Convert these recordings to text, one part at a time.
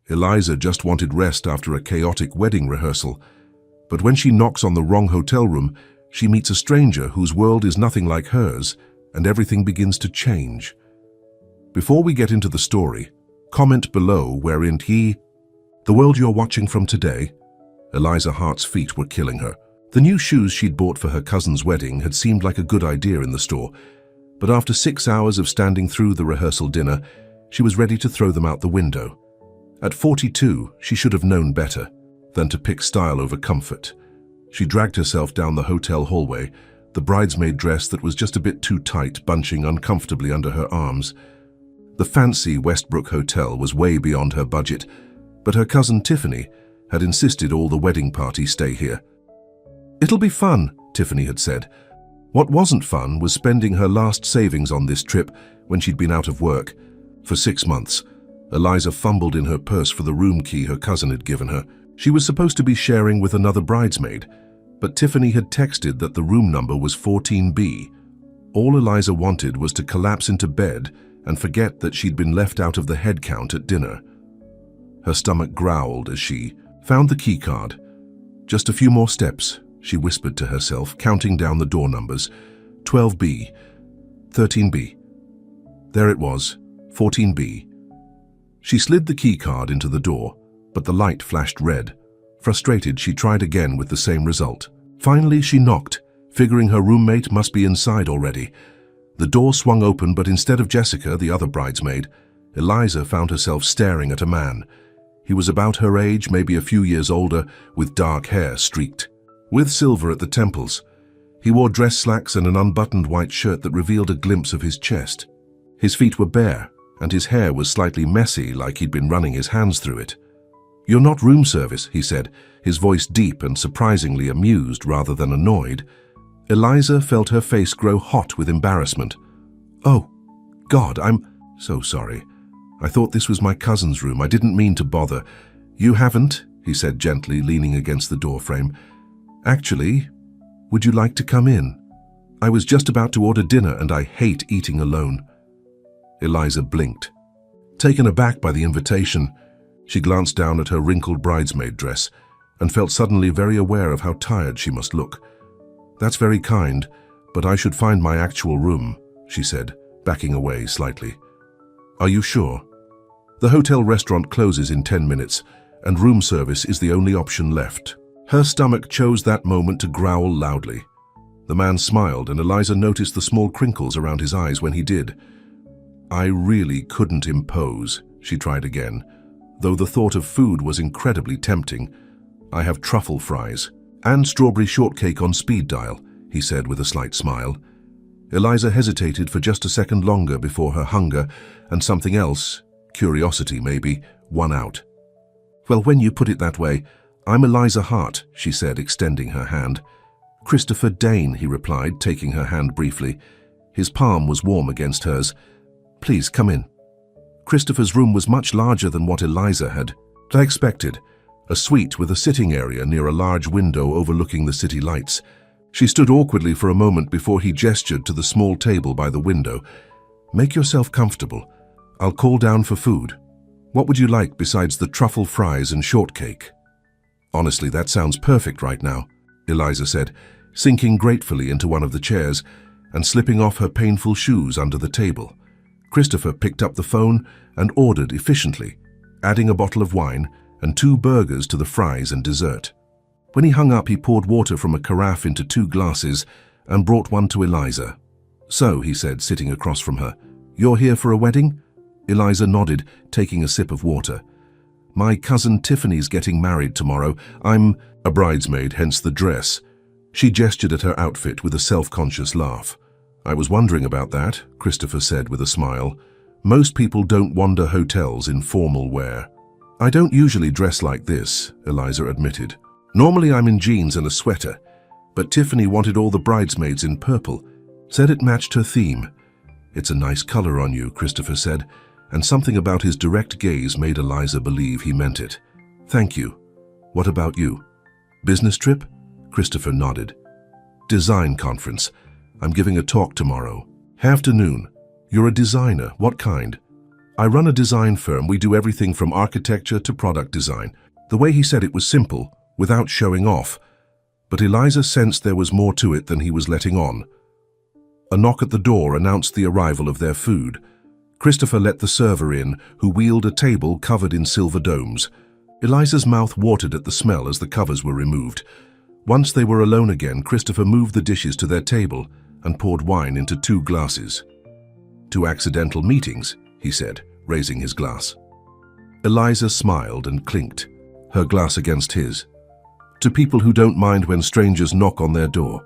Eliza just wanted rest after a chaotic wedding rehearsal. But when she knocks on the wrong hotel room, she meets a stranger whose world is nothing like hers, and everything begins to change. Before we get into the story, comment below wherein the world you're watching from today. Eliza Hart's feet were killing her. The new shoes she'd bought for her cousin's wedding had seemed like a good idea in the store, but after 6 hours of standing through the rehearsal dinner, she was ready to throw them out the window. At 42, she should have known better than to pick style over comfort. She dragged herself down the hotel hallway, the bridesmaid dress that was just a bit too tight bunching uncomfortably under her arms. The fancy Westbrook Hotel was way beyond her budget, but her cousin Tiffany had insisted all the wedding party stay here. "It'll be fun," Tiffany had said. What wasn't fun was spending her last savings on this trip when she'd been out of work. For 6 months, Eliza fumbled in her purse for the room key her cousin had given her. She was supposed to be sharing with another bridesmaid, but Tiffany had texted that the room number was 14B. All Eliza wanted was to collapse into bed and forget that she'd been left out of the head count at dinner. Her stomach growled as she found the key card. "Just a few more steps," she whispered to herself, counting down the door numbers. 12B, 13B. There it was, 14B. She slid the key card into the door, but the light flashed red. Frustrated, she tried again with the same result. Finally, she knocked, figuring her roommate must be inside already. The door swung open, but instead of Jessica, the other bridesmaid, Eliza found herself staring at a man. He was about her age, maybe a few years older, with dark hair streaked with silver at the temples. He wore dress slacks and an unbuttoned white shirt that revealed a glimpse of his chest. His feet were bare, and his hair was slightly messy, like he'd been running his hands through it. "You're not room service," he said, his voice deep and surprisingly amused rather than annoyed. Eliza felt her face grow hot with embarrassment. "Oh, God, I'm so sorry. I thought this was my cousin's room. I didn't mean to bother." "You haven't," he said gently, leaning against the doorframe. "Actually, would you like to come in? I was just about to order dinner and I hate eating alone." Eliza blinked. Taken aback by the invitation, she glanced down at her wrinkled bridesmaid dress and felt suddenly very aware of how tired she must look. "That's very kind, but I should find my actual room," she said, backing away slightly. "Are you sure? The hotel restaurant closes in 10 minutes, and room service is the only option left." Her stomach chose that moment to growl loudly. The man smiled, and Eliza noticed the small crinkles around his eyes when he did. "I really couldn't impose," she tried again, though the thought of food was incredibly tempting. "I have truffle fries and strawberry shortcake on speed dial," he said with a slight smile. Eliza hesitated for just a second longer before her hunger and something else, curiosity maybe, won out. "Well, when you put it that way, I'm Eliza Hart," she said, extending her hand. "Christopher Dane," he replied, taking her hand briefly. His palm was warm against hers. "Please, come in." Christopher's room was much larger than what Eliza had expected, a suite with a sitting area near a large window overlooking the city lights. She stood awkwardly for a moment before he gestured to the small table by the window. "Make yourself comfortable. I'll call down for food. What would you like besides the truffle fries and shortcake?" "Honestly, that sounds perfect right now," Eliza said, sinking gratefully into one of the chairs and slipping off her painful shoes under the table. Christopher picked up the phone and ordered efficiently, adding a bottle of wine and 2 burgers to the fries and dessert. When he hung up, he poured water from a carafe into 2 glasses and brought one to Eliza. "So," he said, sitting across from her, "you're here for a wedding?" Eliza nodded, taking a sip of water. "My cousin Tiffany's getting married tomorrow. I'm a bridesmaid, hence the dress." She gestured at her outfit with a self-conscious laugh. "I was wondering about that," Christopher said with a smile. "Most people don't wander hotels in formal wear." "I don't usually dress like this," Eliza admitted. "Normally I'm in jeans and a sweater, but Tiffany wanted all the bridesmaids in purple, said it matched her theme." "It's a nice color on you," Christopher said, and something about his direct gaze made Eliza believe he meant it. "Thank you. What about you?" "Business trip?" Christopher nodded. "Design conference. I'm giving a talk tomorrow. Afternoon. You're a designer. What kind?" I run a design firm. We do everything from architecture to product design. The way he said it was simple, without showing off. But Eliza sensed there was more to it than he was letting on. A knock at the door announced the arrival of their food. Christopher let the server in, who wheeled a table covered in silver domes. Eliza's mouth watered at the smell as the covers were removed. Once they were alone again, Christopher moved the dishes to their table and poured wine into 2 glasses. 2 accidental meetings, he said, raising his glass. Eliza smiled and clinked, her glass against his. To people who don't mind when strangers knock on their door.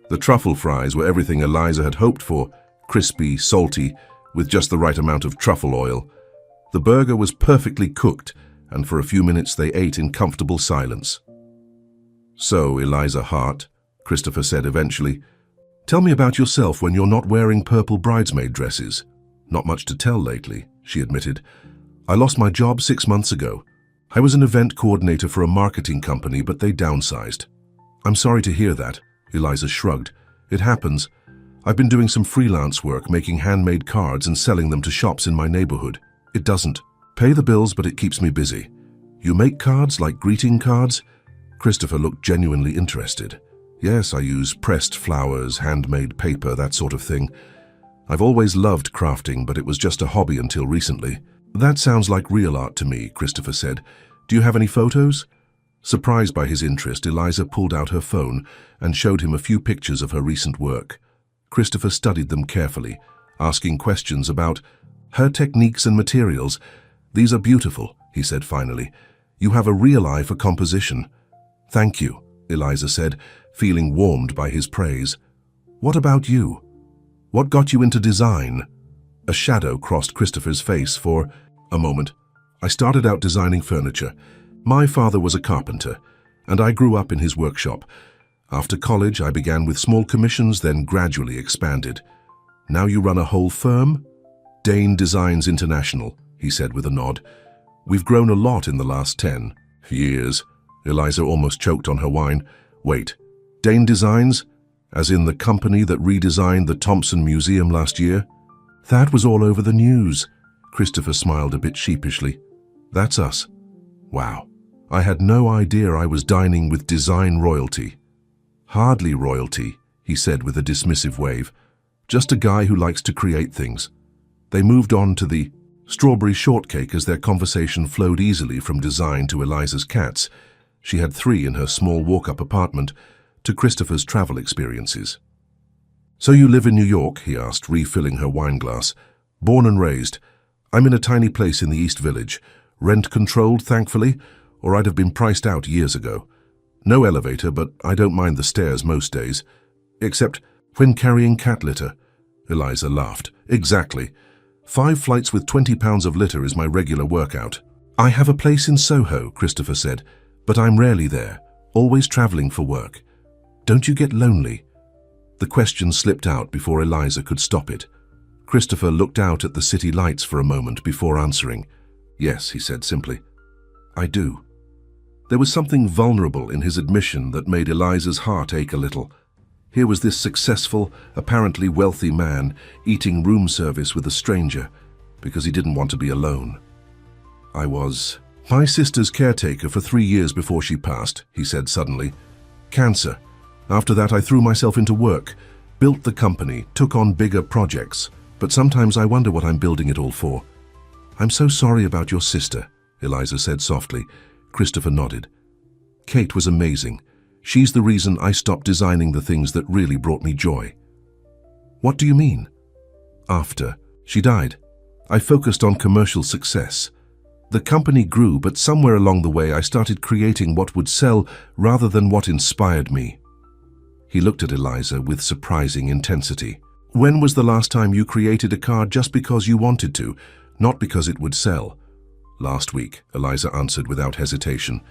The truffle fries were everything Eliza had hoped for, crispy, salty, with just the right amount of truffle oil. The burger was perfectly cooked, and for a few minutes they ate in comfortable silence. "So, Eliza Hart," Christopher said eventually, "tell me about yourself when you're not wearing purple bridesmaid dresses." "Not much to tell lately," she admitted. "I lost my job 6 months ago. I was an event coordinator for a marketing company, but they downsized." "I'm sorry to hear that," Eliza shrugged. "It happens. I've been doing some freelance work, making handmade cards and selling them to shops in my neighborhood. It doesn't pay the bills, but it keeps me busy." "You make cards, like greeting cards?" Christopher looked genuinely interested. "Yes, I use pressed flowers, handmade paper, that sort of thing. I've always loved crafting, but it was just a hobby until recently." "That sounds like real art to me," Christopher said. "Do you have any photos?" Surprised by his interest, Eliza pulled out her phone and showed him a few pictures of her recent work. Christopher studied them carefully, asking questions about her techniques and materials. "These are beautiful," he said finally. "You have a real eye for composition." "Thank you," Eliza said, feeling warmed by his praise. "What about you? What got you into design?" A shadow crossed Christopher's face for a moment. "I started out designing furniture. My father was a carpenter, and I grew up in his workshop. After college, I began with small commissions, then gradually expanded. Now you run a whole firm?" "Dane Designs International," he said with a nod. "We've grown a lot in the last 10 years. Eliza almost choked on her wine. "Wait, Dane Designs? As in the company that redesigned the Thompson Museum last year?" "That was all over the news." Christopher smiled a bit sheepishly. "That's us." "Wow, I had no idea I was dining with design royalty." "Hardly royalty," he said with a dismissive wave. "Just a guy who likes to create things." They moved on to the strawberry shortcake as their conversation flowed easily from design to Eliza's cats. She had 3 in her small walk-up apartment, to Christopher's travel experiences. "So you live in New York?" he asked, refilling her wine glass. "Born and raised. I'm in a tiny place in the East Village. Rent-controlled, thankfully, or I'd have been priced out years ago. No elevator, but I don't mind the stairs most days. Except when carrying cat litter." Eliza laughed. "Exactly. 5 flights with 20 pounds of litter is my regular workout." "I have a place in Soho," Christopher said, "but I'm rarely there, always traveling for work. Don't you get lonely?" The question slipped out before Eliza could stop it. Christopher looked out at the city lights for a moment before answering. "Yes," he said simply. "I do." There was something vulnerable in his admission that made Eliza's heart ache a little. Here was this successful, apparently wealthy man eating room service with a stranger because he didn't want to be alone. "I was my sister's caretaker for 3 years before she passed," he said suddenly. "Cancer. After that, I threw myself into work, built the company, took on bigger projects. But sometimes I wonder what I'm building it all for." "I'm so sorry about your sister," Eliza said softly. Christopher nodded. "Kate was amazing. She's the reason I stopped designing the things that really brought me joy." "What do you mean?" "After she died, I focused on commercial success. The company grew, but somewhere along the way I started creating what would sell rather than what inspired me." He looked at Eliza with surprising intensity. "When was the last time you created a card just because you wanted to, not because it would sell?" "Last week," Eliza answered without hesitation.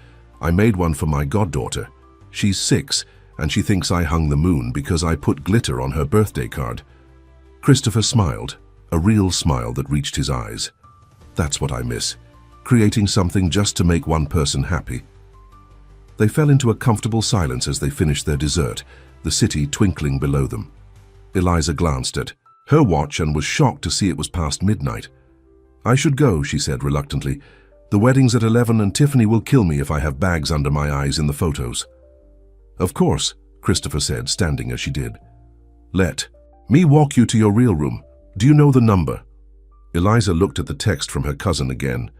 "I made one for my goddaughter. She's 6, and she thinks I hung the moon because I put glitter on her birthday card." Christopher smiled, a real smile that reached his eyes. "That's what I miss, creating something just to make one person happy." They fell into a comfortable silence as they finished their dessert, the city twinkling below them. Eliza glanced at her watch and was shocked to see it was past midnight. I should go, she said reluctantly. The wedding's at 11 and Tiffany will kill me if I have bags under my eyes in the photos. Of course, Christopher said, standing as she did. Let me walk you to your real room. Do you know the number? Eliza looked at the text from her cousin again.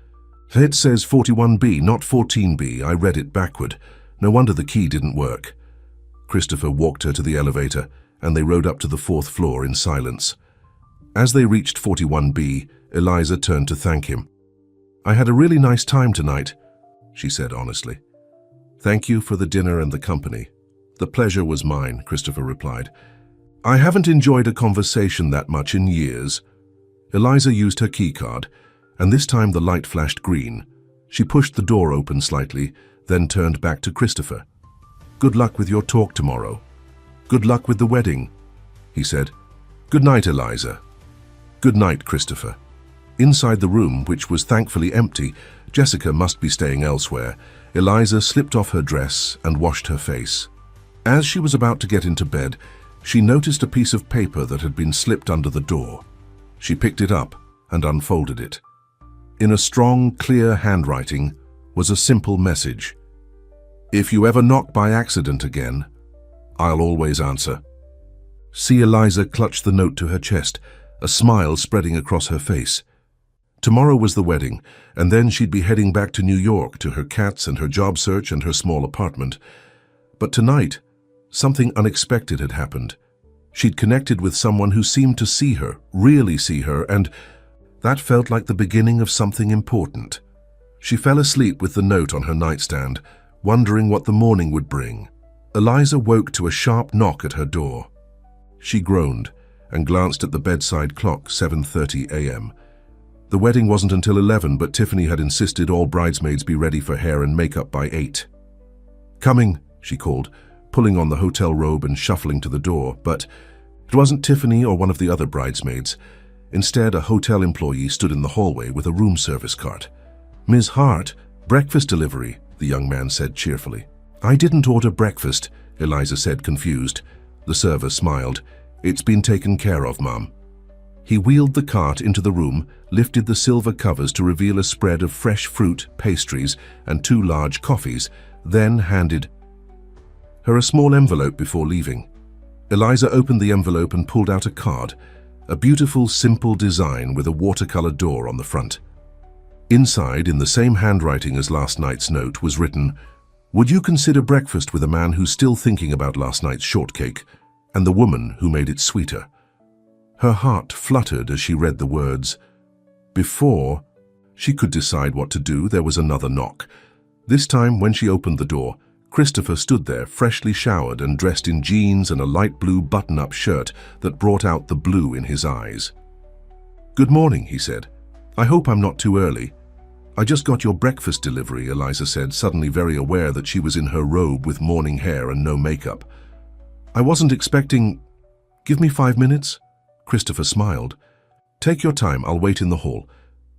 It says 41B, not 14B. I read it backward. No wonder the key didn't work. Christopher walked her to the elevator, and they rode up to the 4th floor in silence. As they reached 41B, Eliza turned to thank him. I had a really nice time tonight, she said honestly. Thank you for the dinner and the company. The pleasure was mine, Christopher replied. I haven't enjoyed a conversation that much in years. Eliza used her keycard, and this time the light flashed green. She pushed the door open slightly, then turned back to Christopher. Good luck with your talk tomorrow. Good luck with the wedding, he said. Good night, Eliza. Good night, Christopher. Inside the room, which was thankfully empty, Jessica must be staying elsewhere. Eliza slipped off her dress and washed her face. As she was about to get into bed, she noticed a piece of paper that had been slipped under the door. She picked it up and unfolded it. In a strong, clear handwriting was a simple message. If you ever knock by accident again, I'll always answer. See, Eliza clutched the note to her chest, a smile spreading across her face. Tomorrow was the wedding, and then she'd be heading back to New York to her cats and her job search and her small apartment. But tonight, something unexpected had happened. She'd connected with someone who seemed to see her, really see her, and that felt like the beginning of something important. She fell asleep with the note on her nightstand, wondering what the morning would bring. Eliza woke to a sharp knock at her door. She groaned and glanced at the bedside clock, 7:30 a.m. The wedding wasn't until 11, but Tiffany had insisted all bridesmaids be ready for hair and makeup by 8. Coming, she called, pulling on the hotel robe and shuffling to the door, but it wasn't Tiffany or one of the other bridesmaids. Instead, a hotel employee stood in the hallway with a room service cart. Ms. Hart, breakfast delivery, the young man said cheerfully. I didn't order breakfast, Eliza said, confused. The server smiled. It's been taken care of, Mum. He wheeled the cart into the room, lifted the silver covers to reveal a spread of fresh fruit, pastries, and 2 large coffees, then handed her a small envelope before leaving. Eliza opened the envelope and pulled out a card, a beautiful, simple design with a watercolor door on the front. Inside, in the same handwriting as last night's note, was written, Would you consider breakfast with a man who's still thinking about last night's shortcake and the woman who made it sweeter? Her heart fluttered as she read the words. Before she could decide what to do, there was another knock. This time, when she opened the door, Christopher stood there, freshly showered and dressed in jeans and a light blue button-up shirt that brought out the blue in his eyes. Good morning, he said. I hope I'm not too early. I just got your breakfast delivery, Eliza said, suddenly very aware that she was in her robe with morning hair and no makeup. I wasn't expecting... Give me 5 minutes? Christopher smiled. Take your time, I'll wait in the hall.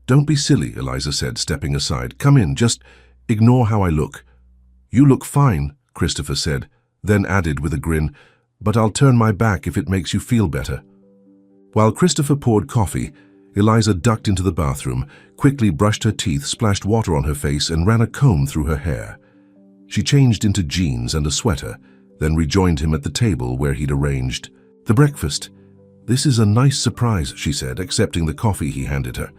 Don't be silly, Eliza said, stepping aside. Come in, just ignore how I look. You look fine, Christopher said, then added with a grin, but I'll turn my back if it makes you feel better. While Christopher poured coffee, Eliza ducked into the bathroom, quickly brushed her teeth, splashed water on her face, and ran a comb through her hair. She changed into jeans and a sweater, then rejoined him at the table where he'd arranged the breakfast. This is a nice surprise, she said, accepting the coffee he handed her.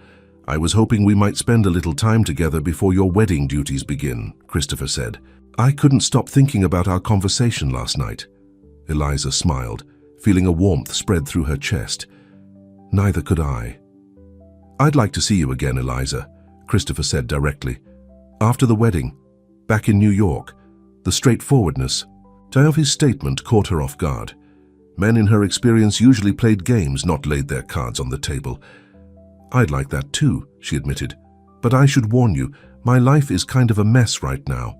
I was hoping we might spend a little time together before your wedding duties begin, Christopher said. I couldn't stop thinking about our conversation last night. Eliza smiled, feeling a warmth spread through her chest. Neither could I. I'd like to see you again, Eliza, Christopher said directly. After the wedding, back in New York, the straightforwardness of his statement caught her off guard. Men in her experience usually played games, not laid their cards on the table. I'd like that too, she admitted. But I should warn you, my life is kind of a mess right now.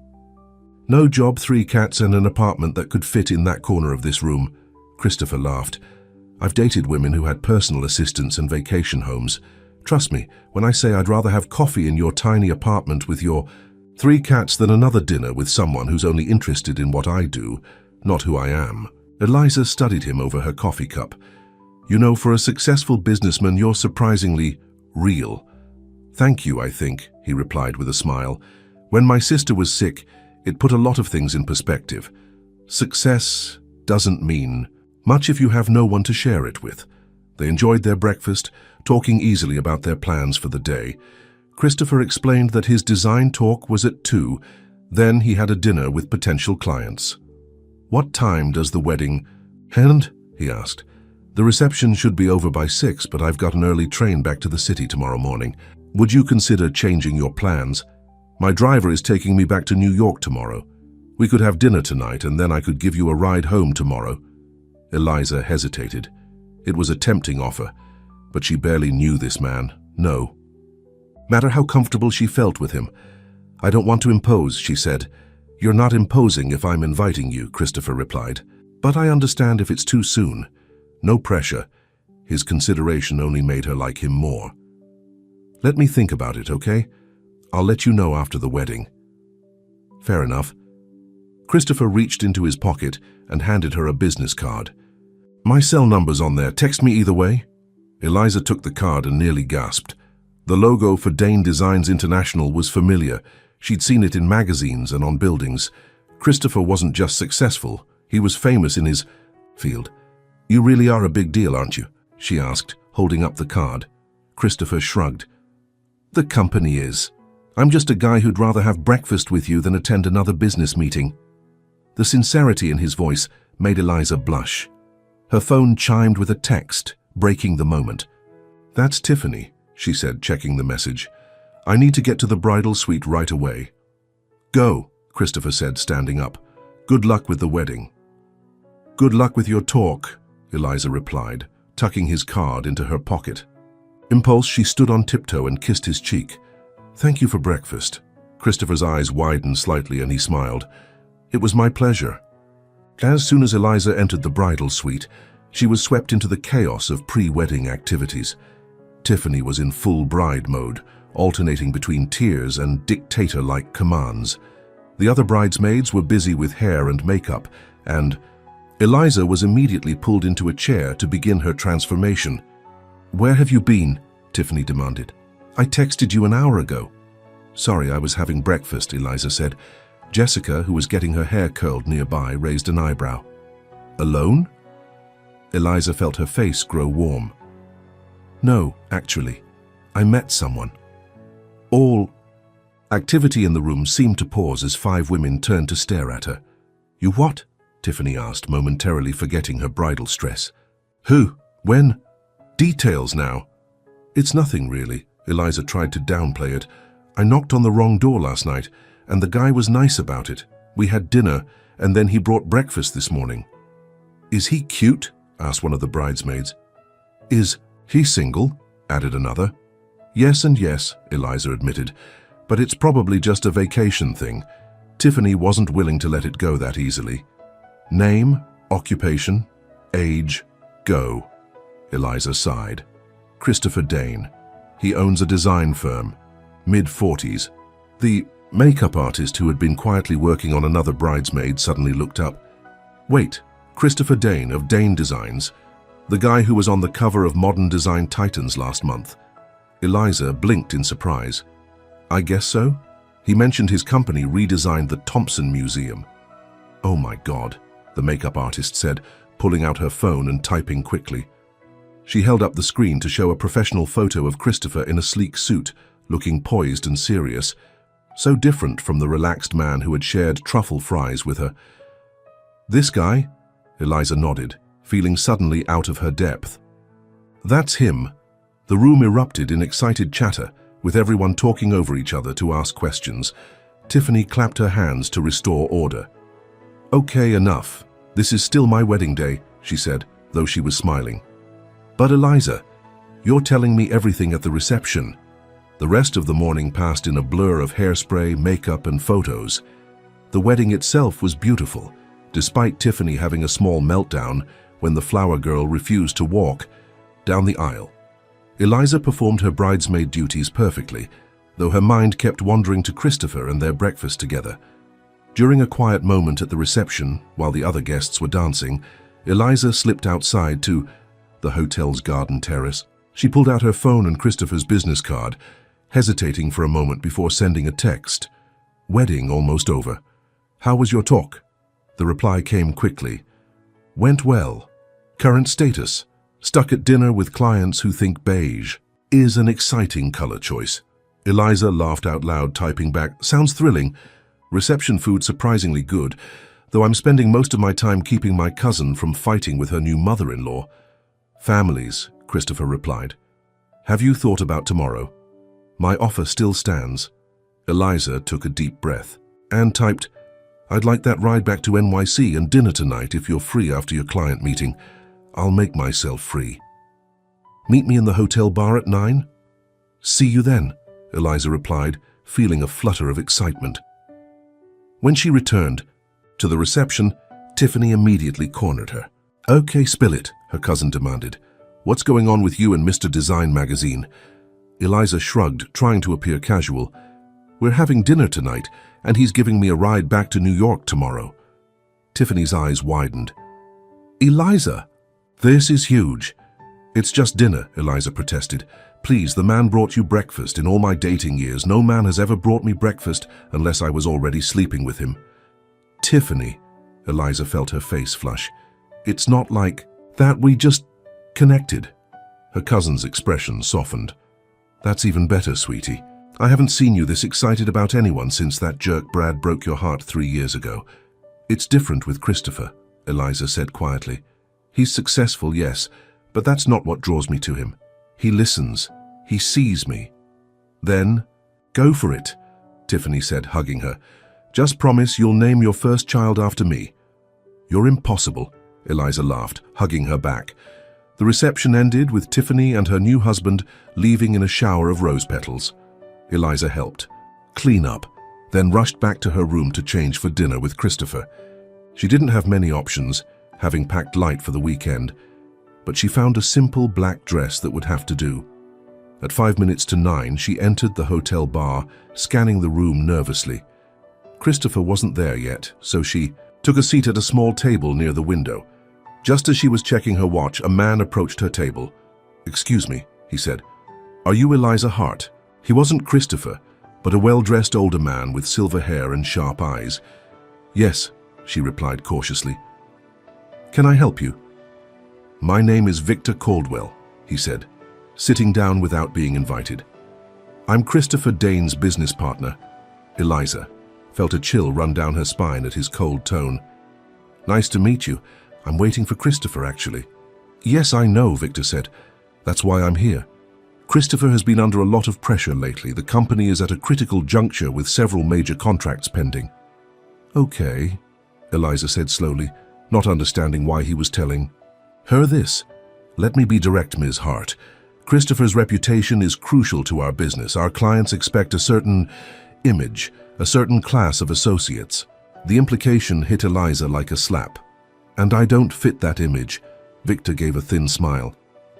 No job, 3 cats, and an apartment that could fit in that corner of this room. Christopher laughed. I've dated women who had personal assistants and vacation homes. Trust me, when I say I'd rather have coffee in your tiny apartment with your 3 cats than another dinner with someone who's only interested in what I do, not who I am. Eliza studied him over her coffee cup. You know, for a successful businessman, you're surprisingly real. "Thank you, I think," he replied with a smile. "When my sister was sick, it put a lot of things in perspective. Success doesn't mean much if you have no one to share it with." They enjoyed their breakfast, talking easily about their plans for the day. Christopher explained that his design talk was at 2, then he had a dinner with potential clients. "What time does the wedding end?" he asked. "The reception should be over by 6, but I've got an early train back to the city tomorrow morning. Would you consider changing your plans? My driver is taking me back to New York tomorrow. We could have dinner tonight and then I could give you a ride home tomorrow." Eliza hesitated. It was a tempting offer, but she barely knew this man. No matter how comfortable she felt with him. "I don't want to impose," she said. "You're not imposing if I'm inviting you," Christopher replied. "But I understand if it's too soon. No pressure." His consideration only made her like him more. "Let me think about it, okay? I'll let you know after the wedding." Fair enough. Christopher reached into his pocket and handed her a business card. "My cell number's on there. Text me either way." Eliza took the card and nearly gasped. The logo for Dane Designs International was familiar. She'd seen it in magazines and on buildings. Christopher wasn't just successful, he was famous in his field. "You really are a big deal, aren't you?" she asked, holding up the card. Christopher shrugged. "The company is. I'm just a guy who'd rather have breakfast with you than attend another business meeting." The sincerity in his voice made Eliza blush. Her phone chimed with a text, breaking the moment. "That's Tiffany," she said, checking the message. "I need to get to the bridal suite right away." "Go," Christopher said, standing up. "Good luck with the wedding." "Good luck with your talk," Eliza replied, tucking his card into her pocket. Impulse, she stood on tiptoe and kissed his cheek. "Thank you for breakfast." Christopher's eyes widened slightly and he smiled. "It was my pleasure." As soon as Eliza entered the bridal suite, she was swept into the chaos of pre-wedding activities. Tiffany was in full bride mode, alternating between tears and dictator-like commands. The other bridesmaids were busy with hair and makeup, and Eliza was immediately pulled into a chair to begin her transformation. "Where have you been?" Tiffany demanded. "I texted you an hour ago." "Sorry, I was having breakfast," Eliza said. Jessica, who was getting her hair curled nearby, raised an eyebrow. "Alone?" Eliza felt her face grow warm. "No, actually. I met someone." All activity in the room seemed to pause as 5 women turned to stare at her. "You what?" Tiffany asked, momentarily forgetting her bridal stress. "Who? When? Details now." "It's nothing, really." Eliza tried to downplay it. "I knocked on the wrong door last night, and the guy was nice about it. We had dinner, and then he brought breakfast this morning." "Is he cute?" asked one of the bridesmaids. "Is he single?" added another. "Yes and yes," Eliza admitted, "but it's probably just a vacation thing." Tiffany wasn't willing to let it go that easily. "Name, occupation, age, go." Eliza sighed. "Christopher Dane. He owns a design firm. Mid-40s. The makeup artist who had been quietly working on another bridesmaid suddenly looked up. "Wait, Christopher Dane of Dane Designs? The guy who was on the cover of Modern Design Titans last month?" Eliza blinked in surprise. "I guess so. He mentioned his company redesigned the Thompson Museum." "Oh my God," the makeup artist said, pulling out her phone and typing quickly. She held up the screen to show a professional photo of Christopher in a sleek suit, looking poised and serious, so different from the relaxed man who had shared truffle fries with her. "This guy?" Eliza nodded, feeling suddenly out of her depth. "That's him." The room erupted in excited chatter, with everyone talking over each other to ask questions. Tiffany clapped her hands to restore order. "Okay, enough. This is still my wedding day," she said, though she was smiling. "But Eliza, you're telling me everything at the reception." The rest of the morning passed in a blur of hairspray, makeup, and photos. The wedding itself was beautiful, despite Tiffany having a small meltdown when the flower girl refused to walk down the aisle. Eliza performed her bridesmaid duties perfectly, though her mind kept wandering to Christopher and their breakfast together. During a quiet moment at the reception, while the other guests were dancing, Eliza slipped outside to the hotel's garden terrace. She pulled out her phone and Christopher's business card. hesitating for a moment before sending a text. Wedding almost over. How was your talk? The reply came quickly. Went well. Current status. Stuck at dinner with clients who think beige is an exciting color choice. Eliza laughed out loud, typing back, sounds thrilling. Reception food surprisingly good, though I'm spending most of my time keeping my cousin from fighting with her new mother-in-law. Families, Christopher replied. Have you thought about tomorrow? My offer still stands. Eliza took a deep breath and typed, I'd like that ride back to NYC and dinner tonight if you're free after your client meeting. I'll make myself free. Meet me in the hotel bar at 9? See you then, Eliza replied, feeling a flutter of excitement. When she returned to the reception, Tiffany immediately cornered her. Okay, spill it, her cousin demanded. What's going on with you and Mr. Design magazine? Eliza shrugged, trying to appear casual. We're having dinner tonight, and he's giving me a ride back to New York tomorrow. Tiffany's eyes widened. Eliza, this is huge. It's just dinner, Eliza protested. Please, the man brought you breakfast. In all my dating years, no man has ever brought me breakfast unless I was already sleeping with him. Tiffany, Eliza felt her face flush. It's not like that, we just connected. Her cousin's expression softened. That's even better, sweetie. I haven't seen you this excited about anyone since that jerk Brad broke your heart 3 years ago. It's different with Christopher, Eliza said quietly. He's successful, yes, but that's not what draws me to him. He listens. He sees me. Then, go for it, Tiffany said, hugging her. Just promise you'll name your first child after me. You're impossible, Eliza laughed, hugging her back. The reception ended with Tiffany and her new husband leaving in a shower of rose petals. Eliza helped clean up, then rushed back to her room to change for dinner with Christopher. She didn't have many options, having packed light for the weekend, but she found a simple black dress that would have to do. At 5 minutes to 9, she entered the hotel bar, scanning the room nervously. Christopher wasn't there yet, so she took a seat at a small table near the window. Just as she was checking her watch, a man approached her table. Excuse me, he said. Are you Eliza Hart? He wasn't Christopher, but a well-dressed older man with silver hair and sharp eyes. Yes, she replied cautiously. Can I help you? My name is Victor Caldwell, he said, sitting down without being invited. I'm Christopher Dane's business partner. Eliza felt a chill run down her spine at his cold tone. Nice to meet you. I'm waiting for Christopher, actually. Yes, I know, Victor said. That's why I'm here. Christopher has been under a lot of pressure lately. The company is at a critical juncture with several major contracts pending. Okay, Eliza said slowly, not understanding why he was telling her this. Let me be direct, Ms. Hart. Christopher's reputation is crucial to our business. Our clients expect a certain image, a certain class of associates. The implication hit Eliza like a slap. And I don't fit that image. Victor gave a thin smile.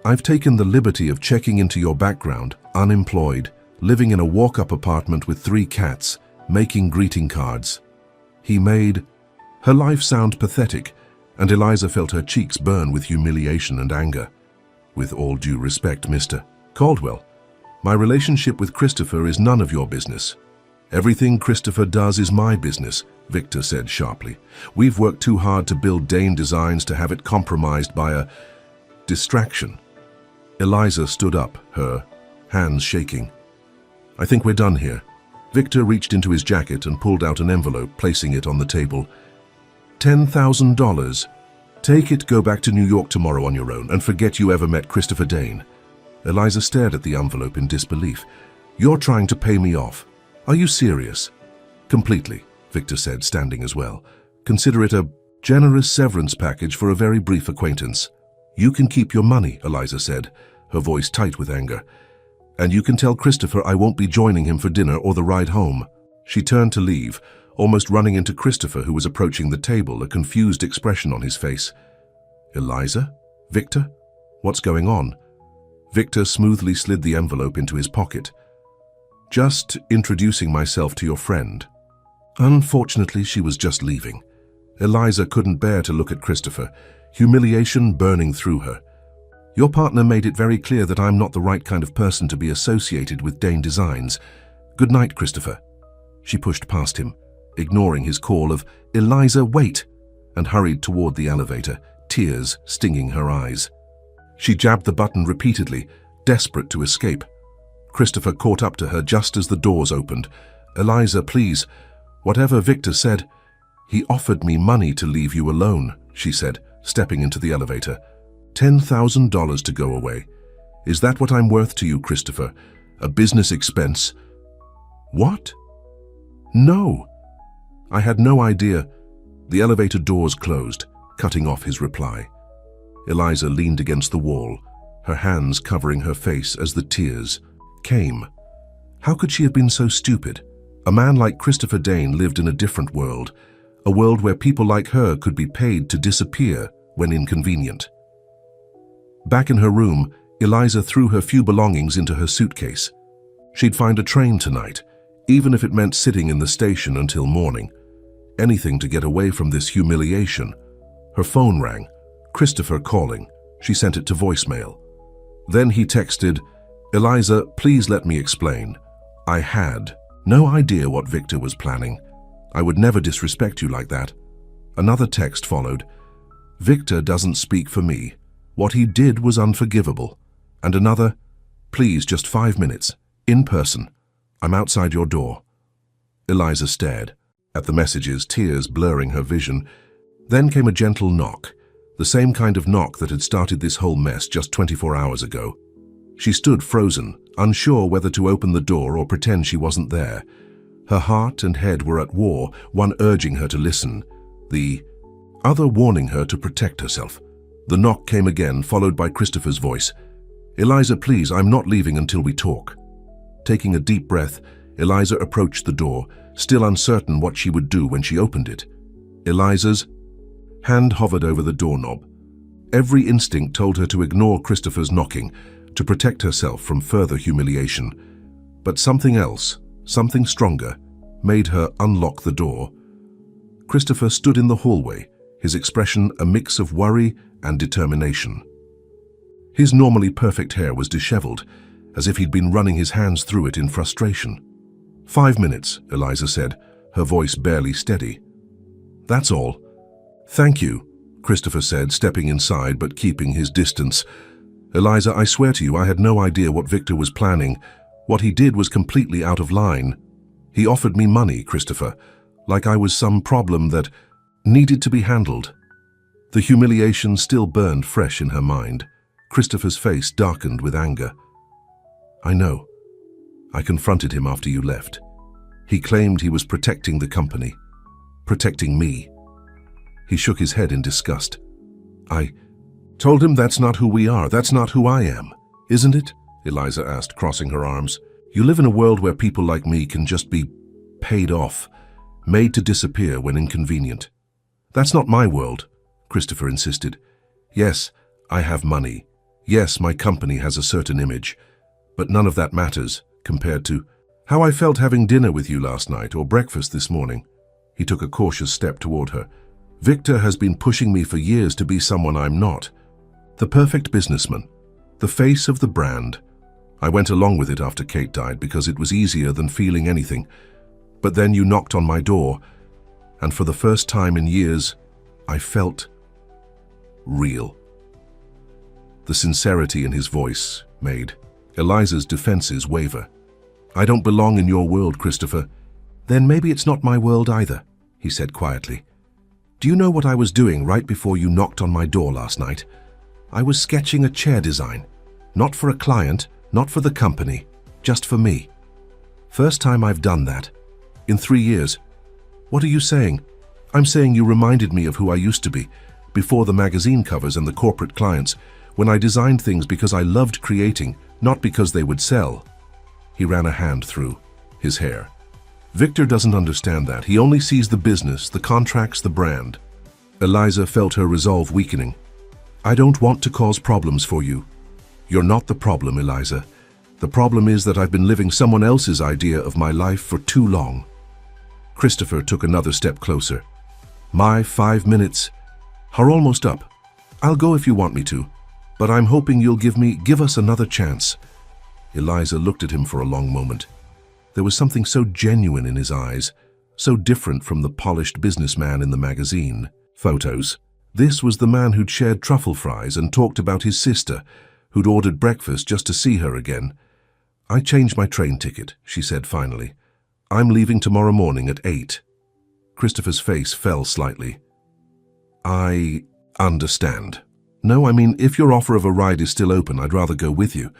I've taken the liberty of checking into your background, unemployed, living in a walk-up apartment with 3 cats, making greeting cards. He made her life sound pathetic, and Eliza felt her cheeks burn with humiliation and anger. With all due respect, Mr. Caldwell, my relationship with Christopher is none of your business. Everything Christopher does is my business, Victor said sharply. We've worked too hard to build Dane Designs to have it compromised by a distraction. Eliza stood up, her hands shaking. I think we're done here. Victor reached into his jacket and pulled out an envelope, placing it on the table. $10,000. Take it, go back to New York tomorrow on your own, and forget you ever met Christopher Dane. Eliza stared at the envelope in disbelief. You're trying to pay me off. Are you serious? Completely, Victor said, standing as well. Consider it a generous severance package for a very brief acquaintance. You can keep your money, Eliza said, her voice tight with anger. And you can tell Christopher I won't be joining him for dinner or the ride home. She turned to leave, almost running into Christopher, who was approaching the table, a confused expression on his face. Eliza? Victor? What's going on? Victor smoothly slid the envelope into his pocket. Just introducing myself to your friend. Unfortunately, she was just leaving. Eliza couldn't bear to look at Christopher, humiliation burning through her. Your partner made it very clear that I'm not the right kind of person to be associated with Dane Designs. Good night, Christopher. She pushed past him, ignoring his call of, "Eliza, wait!" and hurried toward the elevator, tears stinging her eyes. She jabbed the button repeatedly, desperate to escape. Christopher caught up to her just as the doors opened. "Eliza, please. Whatever Victor said, he offered me money to leave you alone," she said, stepping into the elevator. $10,000 to go away. Is that what I'm worth to you, Christopher? A business expense? What? No. I had no idea. The elevator doors closed, cutting off his reply. Eliza leaned against the wall, her hands covering her face as the tears came. How could she have been so stupid? A man like Christopher Dane lived in a different world, a world where people like her could be paid to disappear when inconvenient. Back in her room, Eliza threw her few belongings into her suitcase. She'd find a train tonight, even if it meant sitting in the station until morning. Anything to get away from this humiliation. Her phone rang. Christopher calling. She sent it to voicemail. Then he texted, "Eliza, please let me explain. I had no idea what Victor was planning. I would never disrespect you like that." Another text followed. "Victor doesn't speak for me. What he did was unforgivable." And another, "Please, just 5 minutes. In person. I'm outside your door." Eliza stared at the messages, tears blurring her vision. Then came a gentle knock, the same kind of knock that had started this whole mess just 24 hours ago. She stood frozen, unsure whether to open the door or pretend she wasn't there. Her heart and head were at war, one urging her to listen, the other warning her to protect herself. The knock came again, followed by Christopher's voice. "Eliza, please, I'm not leaving until we talk." Taking a deep breath, Eliza approached the door, still uncertain what she would do when she opened it. Eliza's hand hovered over the doorknob. Every instinct told her to ignore Christopher's knocking, to protect herself from further humiliation. But something else, something stronger, made her unlock the door. Christopher stood in the hallway, his expression a mix of worry and determination. His normally perfect hair was disheveled, as if he'd been running his hands through it in frustration. "5 minutes," Eliza said, her voice barely steady. "That's all." "Thank you," Christopher said, stepping inside but keeping his distance. "Eliza, I swear to you, I had no idea what Victor was planning. What he did was completely out of line. He offered me money, Christopher, like I was some problem that needed to be handled." The humiliation still burned fresh in her mind. Christopher's face darkened with anger. "I know. I confronted him after you left. He claimed he was protecting the company, protecting me." He shook his head in disgust. "I told him that's not who we are, that's not who I am, isn't it?" Eliza asked, crossing her arms. "You live in a world where people like me can just be paid off, made to disappear when inconvenient." "That's not my world," Christopher insisted. "Yes, I have money. Yes, my company has a certain image. But none of that matters compared to how I felt having dinner with you last night or breakfast this morning." He took a cautious step toward her. "Victor has been pushing me for years to be someone I'm not. The perfect businessman, the face of the brand. I went along with it after Kate died because it was easier than feeling anything. But then you knocked on my door, and for the first time in years, I felt real." The sincerity in his voice made Eliza's defenses waver. "I don't belong in your world, Christopher." "Then maybe it's not my world either," he said quietly. "Do you know what I was doing right before you knocked on my door last night? I was sketching a chair design. Not for a client, not for the company, just for me. First time I've done that. In 3 years. What are you saying?" "I'm saying you reminded me of who I used to be, before the magazine covers and the corporate clients, when I designed things because I loved creating, not because they would sell." He ran a hand through his hair. "Victor doesn't understand that. He only sees the business, the contracts, the brand." Eliza felt her resolve weakening. "I don't want to cause problems for you. You're not the problem, Eliza. The problem is that I've been living someone else's idea of my life for too long." Christopher took another step closer. "My 5 minutes are almost up. I'll go if you want me to. But I'm hoping you'll give us another chance." Eliza looked at him for a long moment. There was something so genuine in his eyes, so different from the polished businessman in the magazine photos. This was the man who'd shared truffle fries and talked about his sister, who'd ordered breakfast just to see her again. "I changed my train ticket," she said finally. "I'm leaving tomorrow morning at 8. Christopher's face fell slightly. "I understand. No, I mean, if your offer of a ride is still open, I'd rather go with you.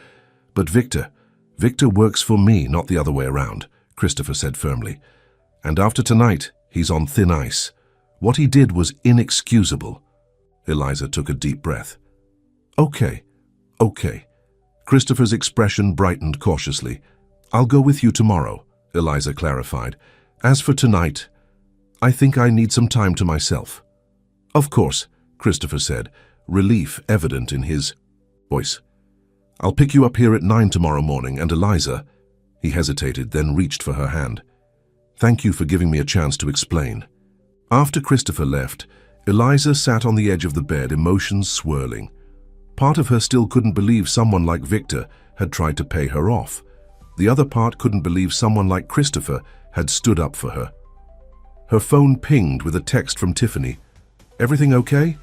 But Victor works for me, not the other way around," Christopher said firmly. "And after tonight, he's on thin ice. What he did was inexcusable." Eliza took a deep breath. Okay. Christopher's expression brightened cautiously. "I'll go with you tomorrow," Eliza clarified. "As for tonight, I think I need some time to myself." "Of course," Christopher said, relief evident in his voice. "I'll pick you up here at 9 tomorrow morning, and Eliza—" He hesitated, then reached for her hand. "Thank you for giving me a chance to explain." After Christopher left, Eliza sat on the edge of the bed, emotions swirling. Part of her still couldn't believe someone like Victor had tried to pay her off. The other part couldn't believe someone like Christopher had stood up for her. Her phone pinged with a text from Tiffany. "Everything okay?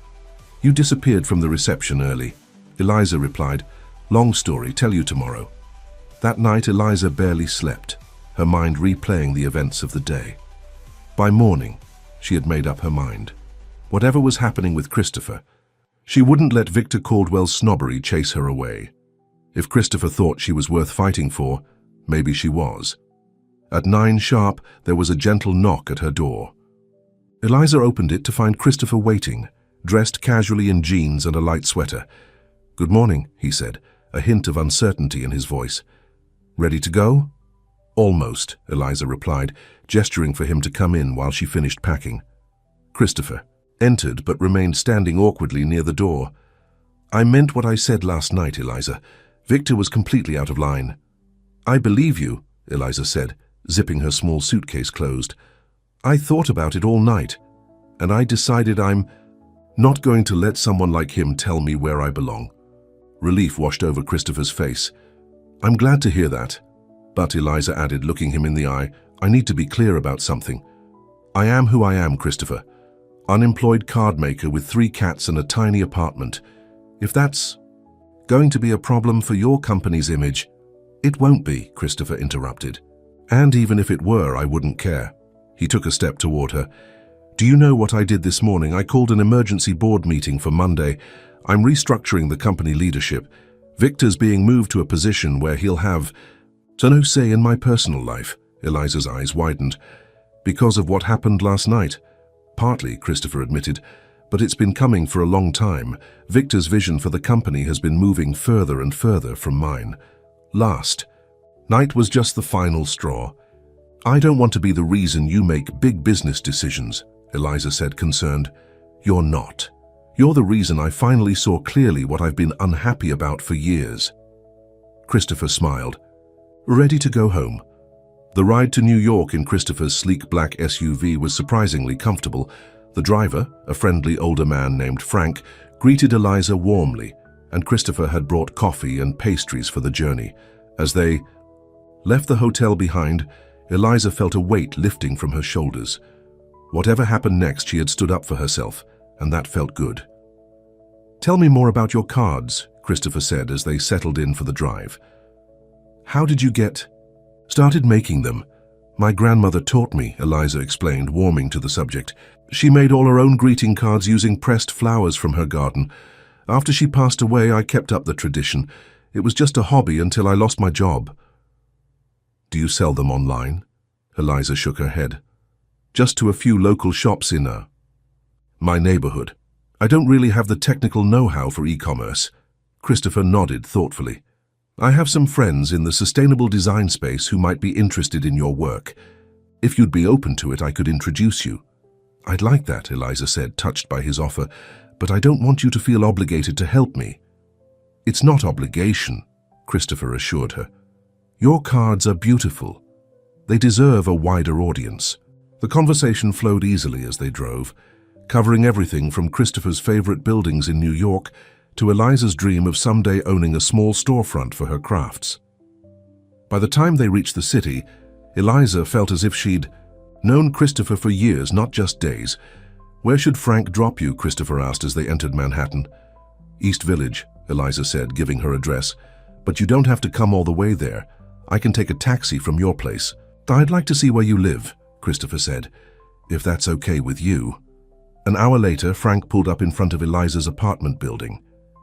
You disappeared from the reception early." Eliza replied, "Long story, tell you tomorrow." That night, Eliza barely slept, her mind replaying the events of the day. By morning, she had made up her mind. Whatever was happening with Christopher, she wouldn't let Victor Caldwell's snobbery chase her away. If Christopher thought she was worth fighting for, maybe she was. At 9 sharp, there was a gentle knock at her door. Eliza opened it to find Christopher waiting, dressed casually in jeans and a light sweater. "Good morning," he said, a hint of uncertainty in his voice. "Ready to go?" "Almost," Eliza replied, gesturing for him to come in while she finished packing. Christopher entered but remained standing awkwardly near the door. "I meant what I said last night, Eliza. Victor was completely out of line." "I believe you," Eliza said, zipping her small suitcase closed. "I thought about it all night, and I decided I'm not going to let someone like him tell me where I belong." Relief washed over Christopher's face. "I'm glad to hear that. But," Eliza added, looking him in the eye, "I need to be clear about something. I am who I am, Christopher. Unemployed card maker with 3 cats and a tiny apartment. If that's going to be a problem for your company's image—" "It won't be," Christopher interrupted. "And even if it were, I wouldn't care." He took a step toward her. "Do you know what I did this morning? I called an emergency board meeting for Monday. I'm restructuring the company leadership. Victor's being moved to a position where he'll have no say in my personal life." Eliza's eyes widened. "Because of what happened last night?" "Partly," Christopher admitted, "but it's been coming for a long time. Victor's vision for the company has been moving further and further from mine. Last night was just the final straw. I don't want to be the reason you make big business decisions," Eliza said, concerned. "You're not. You're the reason I finally saw clearly what I've been unhappy about for years." Christopher smiled. "Ready to go home?" The ride to New York in Christopher's sleek black SUV was surprisingly comfortable. The driver, a friendly older man named Frank, greeted Eliza warmly, and Christopher had brought coffee and pastries for the journey. As they left the hotel behind, Eliza felt a weight lifting from her shoulders. Whatever happened next, she had stood up for herself, and that felt good. "Tell me more about your cards," Christopher said as they settled in for the drive. "How did you started making them? My grandmother taught me," Eliza explained, warming to the subject. "She made all her own greeting cards using pressed flowers from her garden. After she passed away, I kept up the tradition. It was just a hobby until I lost my job." "Do you sell them online?" Eliza shook her head. "Just to a few local shops in my neighborhood. I don't really have the technical know-how for e-commerce." Christopher nodded thoughtfully. "I have some friends in the sustainable design space who might be interested in your work. If you'd be open to it, I could introduce you." "I'd like that," Eliza said, touched by his offer, "but I don't want you to feel obligated to help me." "It's not obligation," Christopher assured her. "Your cards are beautiful. They deserve a wider audience." The conversation flowed easily as they drove, covering everything from Christopher's favorite buildings in New York to Eliza's dream of someday owning a small storefront for her crafts. By the time they reached the city, Eliza felt as if she'd known Christopher for years, not just days. "Where should Frank drop you?" Christopher asked as they entered Manhattan. "East Village," Eliza said, giving her address. "But you don't have to come all the way there. I can take a taxi from your place." "I'd like to see where you live," Christopher said, "if that's okay with you." An hour later, Frank pulled up in front of Eliza's apartment building.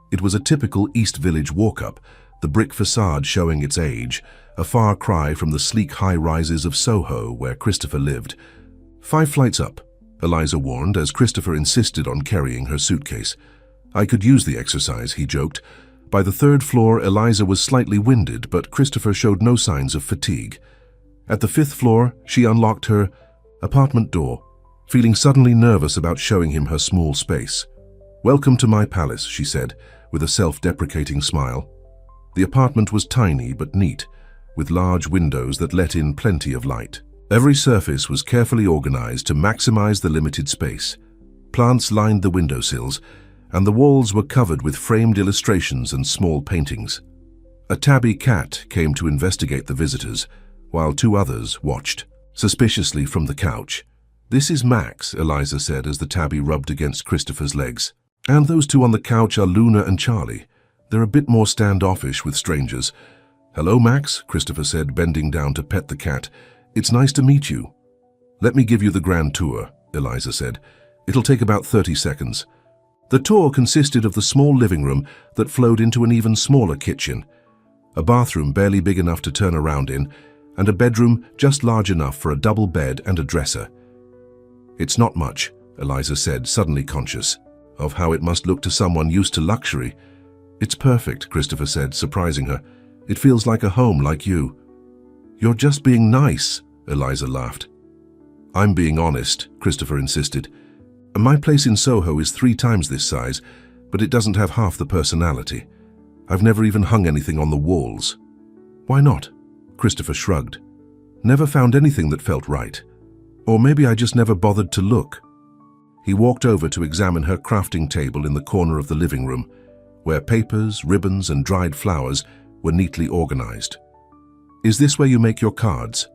It was a typical East Village walk-up, the brick facade showing its age, a far cry from the sleek high-rises of Soho where Christopher lived. "5 flights up," Eliza warned as Christopher insisted on carrying her suitcase. "I could use the exercise," he joked. By the 3rd floor, Eliza was slightly winded, but Christopher showed no signs of fatigue. At the 5th floor, she unlocked her apartment door, feeling suddenly nervous about showing him her small space. "Welcome to my palace," she said, with a self-deprecating smile. The apartment was tiny but neat, with large windows that let in plenty of light. Every surface was carefully organized to maximize the limited space. Plants lined the windowsills, and the walls were covered with framed illustrations and small paintings. A tabby cat came to investigate the visitors, while 2 others watched, suspiciously from the couch. "This is Max," Eliza said as the tabby rubbed against Christopher's legs. "And those 2 on the couch are Luna and Charlie. They're a bit more standoffish with strangers." "Hello, Max," Christopher said, bending down to pet the cat. "It's nice to meet you." "Let me give you the grand tour," Eliza said. "It'll take about 30 seconds. The tour consisted of the small living room that flowed into an even smaller kitchen, a bathroom barely big enough to turn around in, and a bedroom just large enough for a double bed and a dresser. "It's not much," Eliza said, suddenly conscious of how it must look to someone used to luxury. "It's perfect," Christopher said, surprising her. "It feels like a home, like you." "You're just being nice," Eliza laughed. "I'm being honest," Christopher insisted. "My place in Soho is 3 times this size, but it doesn't have half the personality. I've never even hung anything on the walls." "Why not?" Christopher shrugged. "Never found anything that felt right. Or maybe I just never bothered to look." He walked over to examine her crafting table in the corner of the living room, where papers, ribbons, and dried flowers were neatly organized. "Is this where you make your cards?"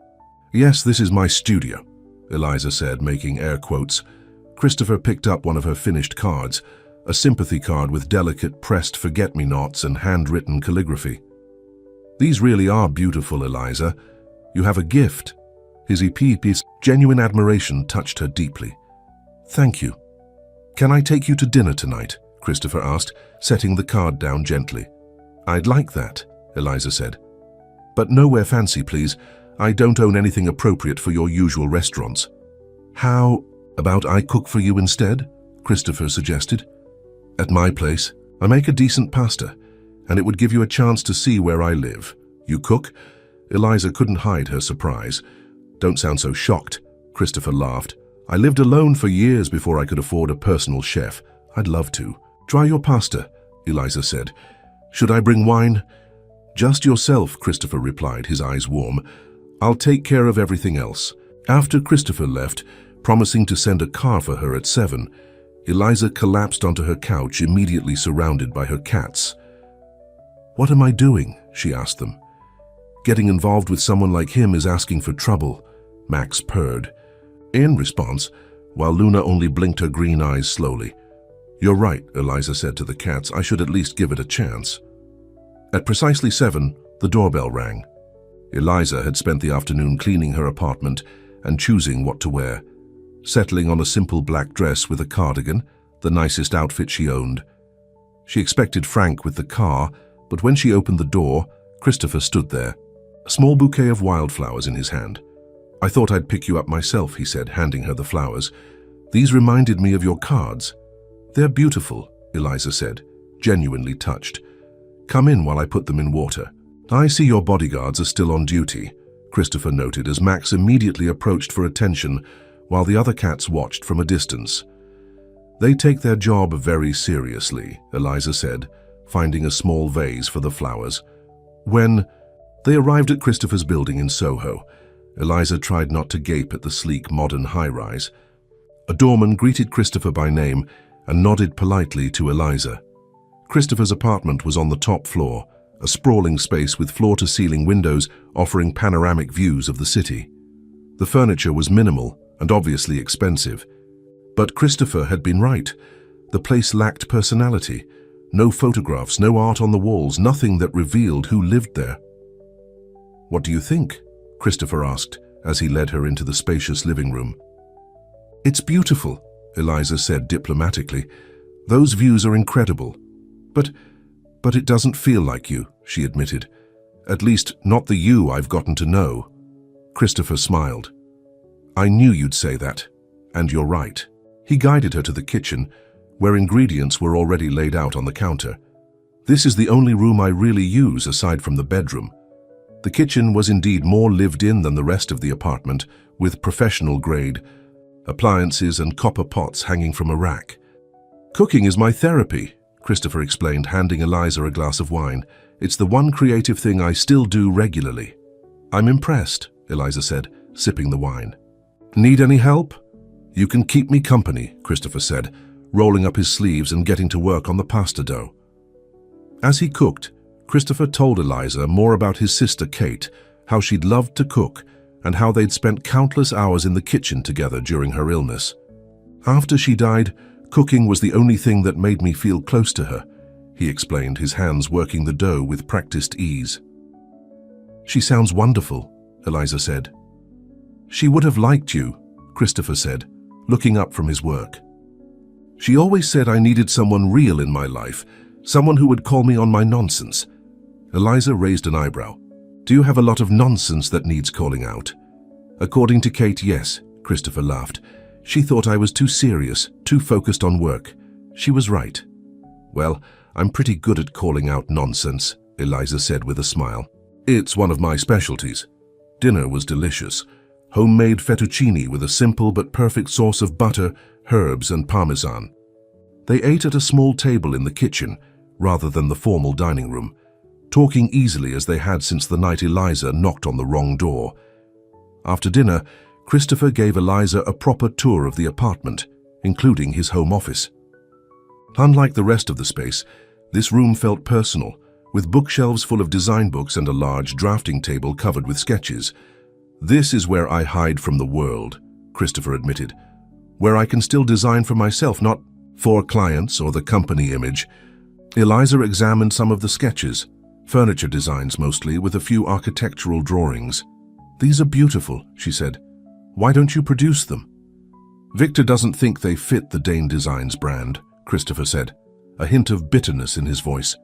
"Yes, this is my studio," Eliza said, making air quotes. Christopher picked up one of her finished cards, a sympathy card with delicate pressed forget-me-nots and handwritten calligraphy. "These really are beautiful, Eliza. You have a gift." His peep's genuine admiration touched her deeply. "Thank you. Can I take you to dinner tonight?" Christopher asked, setting the card down gently. "I'd like that," Eliza said. "But nowhere fancy, please. I don't own anything appropriate for your usual restaurants." "How about I cook for you instead?" Christopher suggested. "At my place, I make a decent pasta, and it would give you a chance to see where I live." "You cook?" Eliza couldn't hide her surprise. "Don't sound so shocked," Christopher laughed. "I lived alone for years before I could afford a personal chef. I'd love to." "Try your pasta," Eliza said. "Should I bring wine?" "Just yourself," Christopher replied, his eyes warm. "I'll take care of everything else." After Christopher left, promising to send a car for her at 7, Eliza collapsed onto her couch, immediately surrounded by her cats. "What am I doing?" she asked them. "Getting involved with someone like him is asking for trouble," Max purred. In response, while Luna only blinked her green eyes slowly. "You're right," Eliza said to the cats. "I should at least give it a chance." At precisely 7, the doorbell rang. Eliza had spent the afternoon cleaning her apartment and choosing what to wear, settling on a simple black dress with a cardigan, the nicest outfit she owned. She expected Frank with the car, but when she opened the door, Christopher stood there, a small bouquet of wildflowers in his hand. "I thought I'd pick you up myself," he said, handing her the flowers. "These reminded me of your cards." "They're beautiful," Eliza said, genuinely touched. "Come in while I put them in water." "I see your bodyguards are still on duty," Christopher noted as Max immediately approached for attention while the other cats watched from a distance. "They take their job very seriously," Eliza said, finding a small vase for the flowers. When they arrived at Christopher's building in Soho, Eliza tried not to gape at the sleek modern high-rise. A doorman greeted Christopher by name and nodded politely to Eliza. Christopher's apartment was on the top floor, a sprawling space with floor-to-ceiling windows offering panoramic views of the city. The furniture was minimal and obviously expensive. But Christopher had been right. The place lacked personality. No photographs, no art on the walls, nothing that revealed who lived there. "What do you think?" Christopher asked as he led her into the spacious living room. "It's beautiful," Eliza said diplomatically. "Those views are incredible. But it doesn't feel like you," she admitted. "At least, not the you I've gotten to know." Christopher smiled. "I knew you'd say that, and you're right." He guided her to the kitchen, where ingredients were already laid out on the counter. "This is the only room I really use aside from the bedroom." The kitchen was indeed more lived in than the rest of the apartment, with professional-grade appliances and copper pots hanging from a rack. "Cooking is my therapy," Christopher explained, handing Eliza a glass of wine. "It's the one creative thing I still do regularly." "I'm impressed," Eliza said, sipping the wine. "Need any help?" "You can keep me company," Christopher said, rolling up his sleeves and getting to work on the pasta dough. As he cooked, Christopher told Eliza more about his sister Kate, how she'd loved to cook, and how they'd spent countless hours in the kitchen together during her illness. "After she died, cooking was the only thing that made me feel close to her," he explained, his hands working the dough with practiced ease. "She sounds wonderful," Eliza said. "She would have liked you," Christopher said, looking up from his work. "She always said I needed someone real in my life, someone who would call me on my nonsense." Eliza raised an eyebrow. "Do you have a lot of nonsense that needs calling out?" "According to Kate, yes," Christopher laughed. "She thought I was too serious, too focused on work. She was right." "Well, I'm pretty good at calling out nonsense," Eliza said with a smile. "It's one of my specialties." Dinner was delicious. Homemade fettuccine with a simple but perfect sauce of butter, herbs, and parmesan. They ate at a small table in the kitchen, rather than the formal dining room, talking easily as they had since the night Eliza knocked on the wrong door. After dinner, Christopher gave Eliza a proper tour of the apartment, including his home office. Unlike the rest of the space, this room felt personal, with bookshelves full of design books and a large drafting table covered with sketches. "This is where I hide from the world," Christopher admitted. "Where I can still design for myself, not for clients or the company image." Eliza examined some of the sketches, furniture designs mostly, with a few architectural drawings. "These are beautiful," she said. "Why don't you produce them?" "Victor doesn't think they fit the Dane Designs brand," Christopher said, a hint of bitterness in his voice.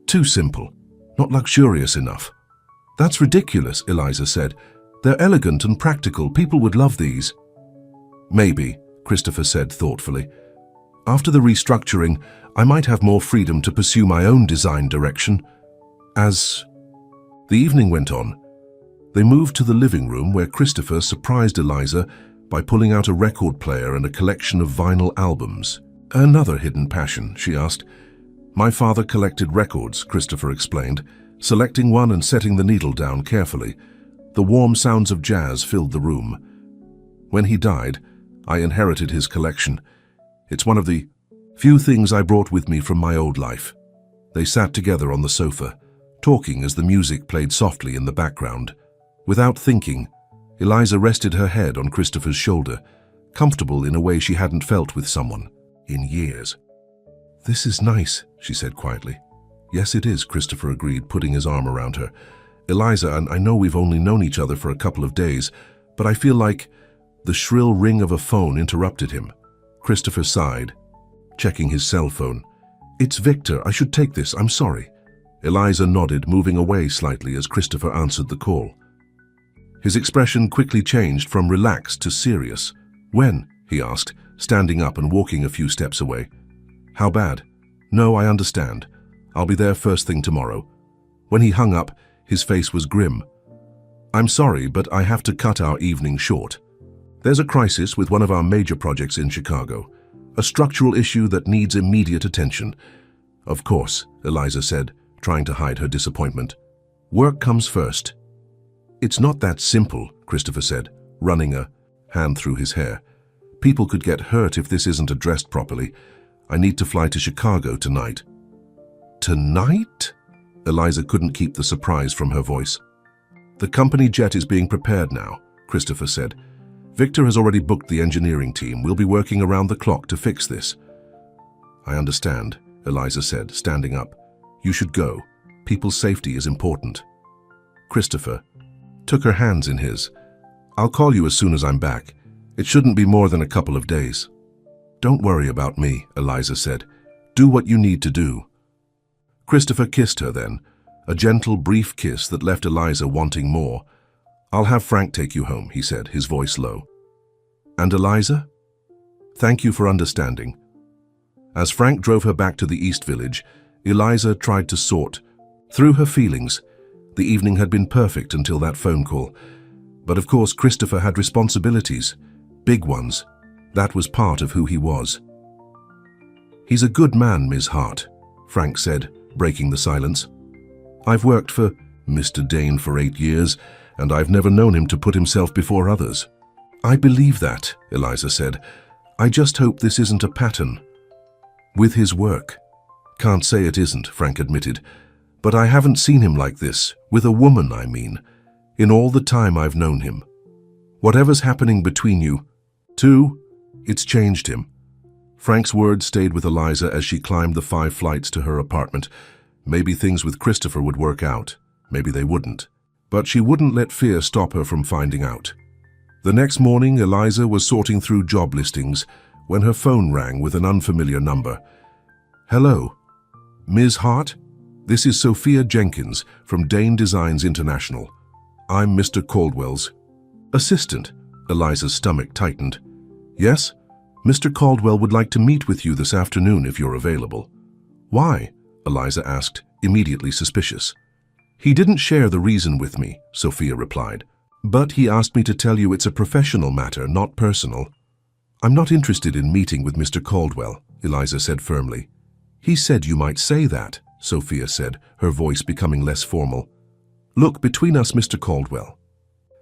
"Too simple, not luxurious enough." "That's ridiculous," Eliza said. "They're elegant and practical. People would love these." "Maybe," Christopher said thoughtfully. "After the restructuring, I might have more freedom to pursue my own design direction." As the evening went on, they moved to the living room where Christopher surprised Eliza by pulling out a record player and a collection of vinyl albums. "Another hidden passion?" she asked. "My father collected records," Christopher explained, selecting one and setting the needle down carefully. The warm sounds of jazz filled the room. "When he died, I inherited his collection. It's one of the few things I brought with me from my old life." They sat together on the sofa, talking as the music played softly in the background. Without thinking, Eliza rested her head on Christopher's shoulder, comfortable in a way she hadn't felt with someone in years. "This is nice," she said quietly. "Yes, it is," Christopher agreed, putting his arm around her. "Eliza, and I know we've only known each other for a couple of days, but I feel like—" The shrill ring of a phone interrupted him. Christopher sighed, checking his cell phone. "It's Victor. I should take this. I'm sorry." Eliza nodded, moving away slightly as Christopher answered the call. His expression quickly changed from relaxed to serious. "When?" he asked, standing up and walking a few steps away. "How bad?" "No, I understand. I'll be there first thing tomorrow." When he hung up, his face was grim. "I'm sorry, but I have to cut our evening short. There's a crisis with one of our major projects in Chicago, a structural issue that needs immediate attention." "Of course," Eliza said, trying to hide her disappointment. "Work comes first." "It's not that simple," Christopher said, running a hand through his hair. "People could get hurt if this isn't addressed properly. I need to fly to Chicago tonight." Tonight? Eliza couldn't keep the surprise from her voice. The company jet is being prepared now, Christopher said. Victor has already booked the engineering team. We'll be working around the clock to fix this. I understand, Eliza said, standing up. You should go. People's safety is important. Christopher took her hands in his. I'll call you as soon as I'm back. It shouldn't be more than a couple of days. Don't worry about me, Eliza said. Do what you need to do. Christopher kissed her then, a gentle, brief kiss that left Eliza wanting more. I'll have Frank take you home, he said, his voice low. And Eliza? Thank you for understanding. As Frank drove her back to the East Village, Eliza tried to sort through her feelings. The evening had been perfect until that phone call. But of course, Christopher had responsibilities, big ones. That was part of who he was. He's a good man, Ms. Hart, Frank said, breaking the silence. I've worked for Mr. Dane for 8 years, and I've never known him to put himself before others. I believe that, Eliza said. I just hope this isn't a pattern. With his work. Can't say it isn't, Frank admitted. But I haven't seen him like this, with a woman, I mean, in all the time I've known him. Whatever's happening between you, too, it's changed him. Frank's words stayed with Eliza as she climbed the 5 flights to her apartment. Maybe things with Christopher would work out. Maybe they wouldn't. But she wouldn't let fear stop her from finding out. The next morning, Eliza was sorting through job listings when her phone rang with an unfamiliar number. Hello, Ms. Hart? This is Sophia Jenkins from Dane Designs International. I'm Mr. Caldwell's assistant. Eliza's stomach tightened. Yes? Mr. Caldwell would like to meet with you this afternoon if you're available. Why? Eliza asked, immediately suspicious. He didn't share the reason with me, Sophia replied. But he asked me to tell you it's a professional matter, not personal. I'm not interested in meeting with Mr. Caldwell, Eliza said firmly. He said you might say that, Sophia said, her voice becoming less formal. Look, between us, Mr. Caldwell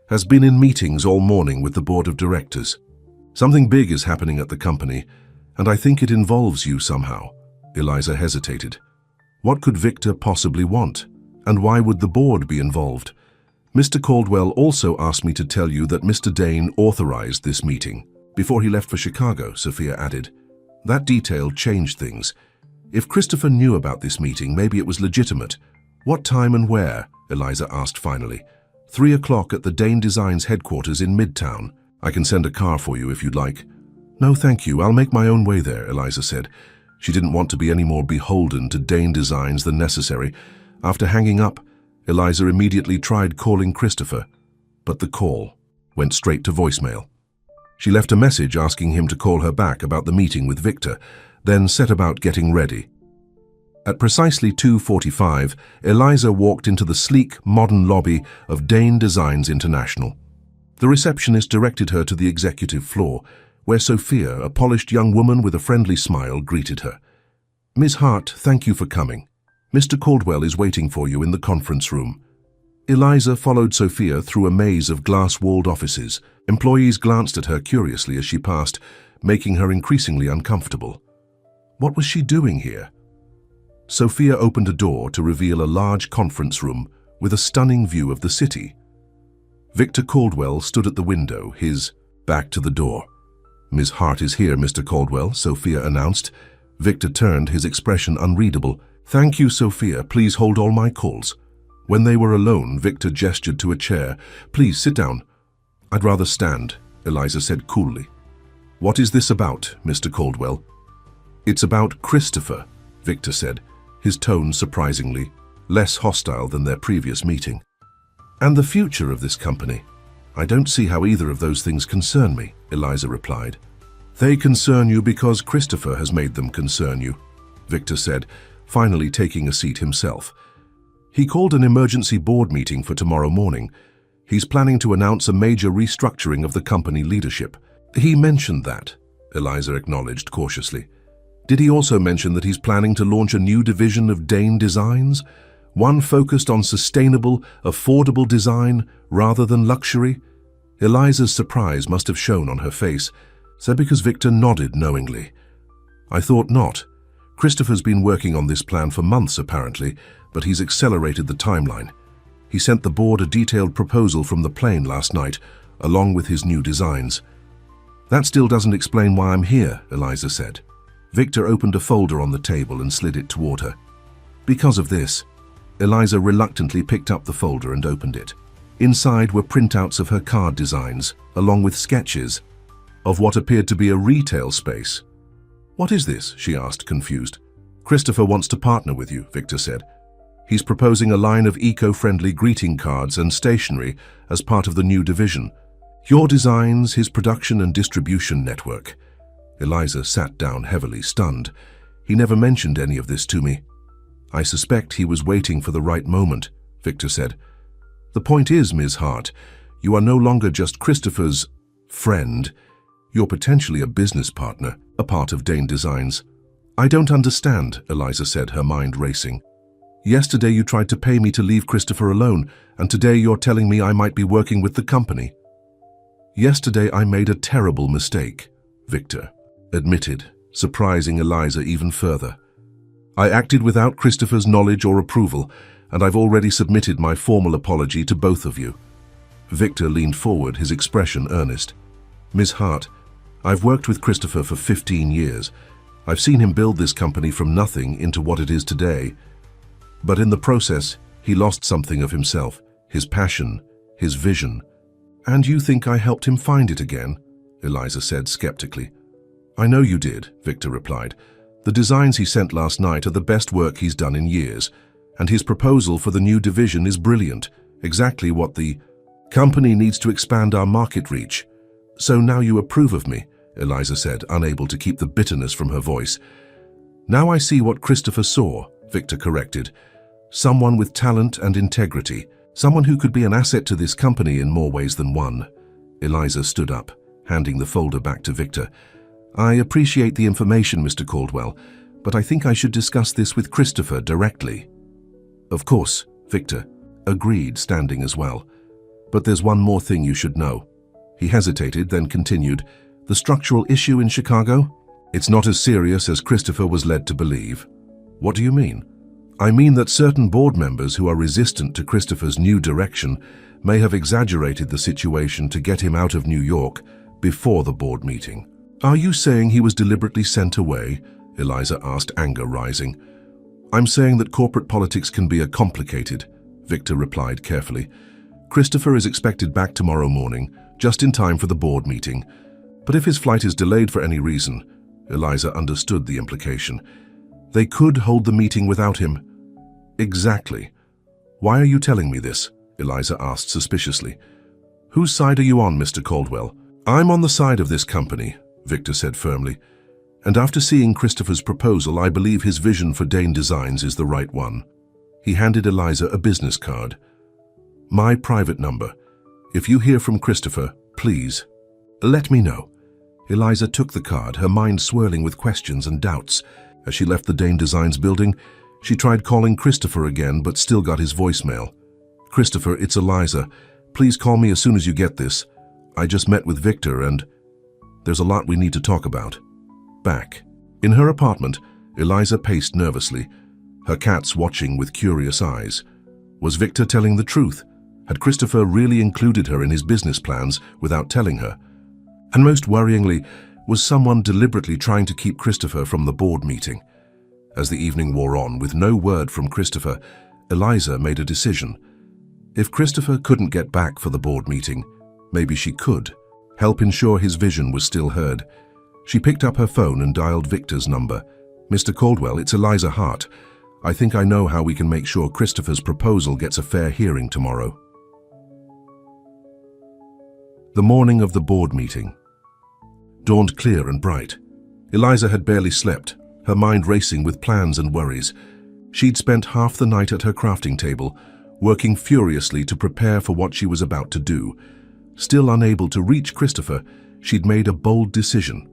has been in meetings all morning with the board of directors. Something big is happening at the company, and I think it involves you somehow. Eliza hesitated. What could Victor possibly want? And why would the board be involved? Mr. Caldwell also asked me to tell you that Mr. Dane authorized this meeting before he left for Chicago, Sophia added. That detail changed things. If Christopher knew about this meeting, maybe it was legitimate. What time and where? Eliza asked finally. 3 o'clock at the Dane Designs headquarters in Midtown. I can send a car for you if you'd like. No, thank you. I'll make my own way there, Eliza said. She didn't want to be any more beholden to Dane Designs than necessary. After hanging up, Eliza immediately tried calling Christopher, but the call went straight to voicemail. She left a message asking him to call her back about the meeting with Victor, then set about getting ready. At precisely 2:45, Eliza walked into the sleek, modern lobby of Dane Designs International. The receptionist directed her to the executive floor, where Sophia, a polished young woman with a friendly smile, greeted her. Ms. Hart, thank you for coming. Mr. Caldwell is waiting for you in the conference room. Eliza followed Sophia through a maze of glass-walled offices. Employees glanced at her curiously as she passed, making her increasingly uncomfortable. What was she doing here? Sophia opened a door to reveal a large conference room with a stunning view of the city. Victor Caldwell stood at the window, his back to the door. Ms. Hart is here, Mr. Caldwell, Sophia announced. Victor turned, his expression unreadable. Thank you, Sophia. Please hold all my calls. When they were alone, Victor gestured to a chair. Please sit down. I'd rather stand, Eliza said coolly. What is this about, Mr. Caldwell? It's about Christopher, Victor said, his tone surprisingly less hostile than their previous meeting. And the future of this company. I don't see how either of those things concern me, Eliza replied. They concern you because Christopher has made them concern you, Victor said, finally taking a seat himself. He called an emergency board meeting for tomorrow morning. He's planning to announce a major restructuring of the company leadership. He mentioned that, Eliza acknowledged cautiously. Did he also mention that he's planning to launch a new division of Dane Designs? One focused on sustainable, affordable design rather than luxury? Eliza's surprise must have shown on her face, so because Victor nodded knowingly. I thought not. Christopher's been working on this plan for months apparently, but he's accelerated the timeline. He sent the board a detailed proposal from the plane last night, along with his new designs. That still doesn't explain why I'm here, Eliza said. Victor opened a folder on the table and slid it toward her. Because of this, Eliza reluctantly picked up the folder and opened it. Inside were printouts of her card designs, along with sketches of what appeared to be a retail space. "What is this?" she asked, confused. "Christopher wants to partner with you," Victor said. "He's proposing a line of eco-friendly greeting cards and stationery as part of the new division. Your designs, his production and distribution network." Eliza sat down heavily, stunned. "He never mentioned any of this to me." "I suspect he was waiting for the right moment," Victor said. "The point is, Ms. Hart, you are no longer just Christopher's friend. You're potentially a business partner, a part of Dane Designs." "I don't understand," Eliza said, her mind racing. "Yesterday you tried to pay me to leave Christopher alone, and today you're telling me I might be working with the company." "Yesterday I made a terrible mistake," Victor admitted, surprising Eliza even further. "I acted without Christopher's knowledge or approval, and I've already submitted my formal apology to both of you." Victor leaned forward, his expression earnest. "Ms. Hart, I've worked with Christopher for 15 years. I've seen him build this company from nothing into what it is today. But in the process, he lost something of himself, his passion, his vision." "And you think I helped him find it again?" Eliza said skeptically. "I know you did," Victor replied. "The designs he sent last night are the best work he's done in years, and his proposal for the new division is brilliant, exactly what the company needs to expand our market reach. So now you approve of me," Eliza said, unable to keep the bitterness from her voice. "Now I see what Christopher saw," Victor corrected. "Someone with talent and integrity, someone who could be an asset to this company in more ways than one." Eliza stood up, handing the folder back to Victor. "I appreciate the information, Mr. Caldwell, but I think I should discuss this with Christopher directly." "Of course," Victor agreed, standing as well. "But there's one more thing you should know." He hesitated, then continued. "The structural issue in Chicago? It's not as serious as Christopher was led to believe." "What do you mean?" "I mean that certain board members who are resistant to Christopher's new direction may have exaggerated the situation to get him out of New York before the board meeting." "Are you saying he was deliberately sent away?" Eliza asked, anger rising. "I'm saying that corporate politics can be complicated," Victor replied carefully. "Christopher is expected back tomorrow morning, just in time for the board meeting. But if his flight is delayed for any reason," Eliza understood the implication, "they could hold the meeting without him." "Exactly. Why are you telling me this?" Eliza asked suspiciously. "Whose side are you on, Mr. Caldwell?" "I'm on the side of this company," Victor said firmly. "And after seeing Christopher's proposal, I believe his vision for Dane Designs is the right one." He handed Eliza a business card. "My private number. If you hear from Christopher, please let me know." Eliza took the card, her mind swirling with questions and doubts. As she left the Dane Designs building, she tried calling Christopher again, but still got his voicemail. "Christopher, it's Eliza. Please call me as soon as you get this. I just met with Victor and there's a lot we need to talk about." Back in her apartment, Eliza paced nervously, her cats watching with curious eyes. Was Victor telling the truth? Had Christopher really included her in his business plans without telling her? And most worryingly, was someone deliberately trying to keep Christopher from the board meeting? As the evening wore on, with no word from Christopher, Eliza made a decision. If Christopher couldn't get back for the board meeting, maybe she could help ensure his vision was still heard. She picked up her phone and dialed Victor's number. "Mr. Caldwell, it's Eliza Hart. I think I know how we can make sure Christopher's proposal gets a fair hearing tomorrow." The morning of the board meeting dawned clear and bright. Eliza had barely slept, her mind racing with plans and worries. She'd spent half the night at her crafting table, working furiously to prepare for what she was about to do. Still unable to reach Christopher, she'd made a bold decision.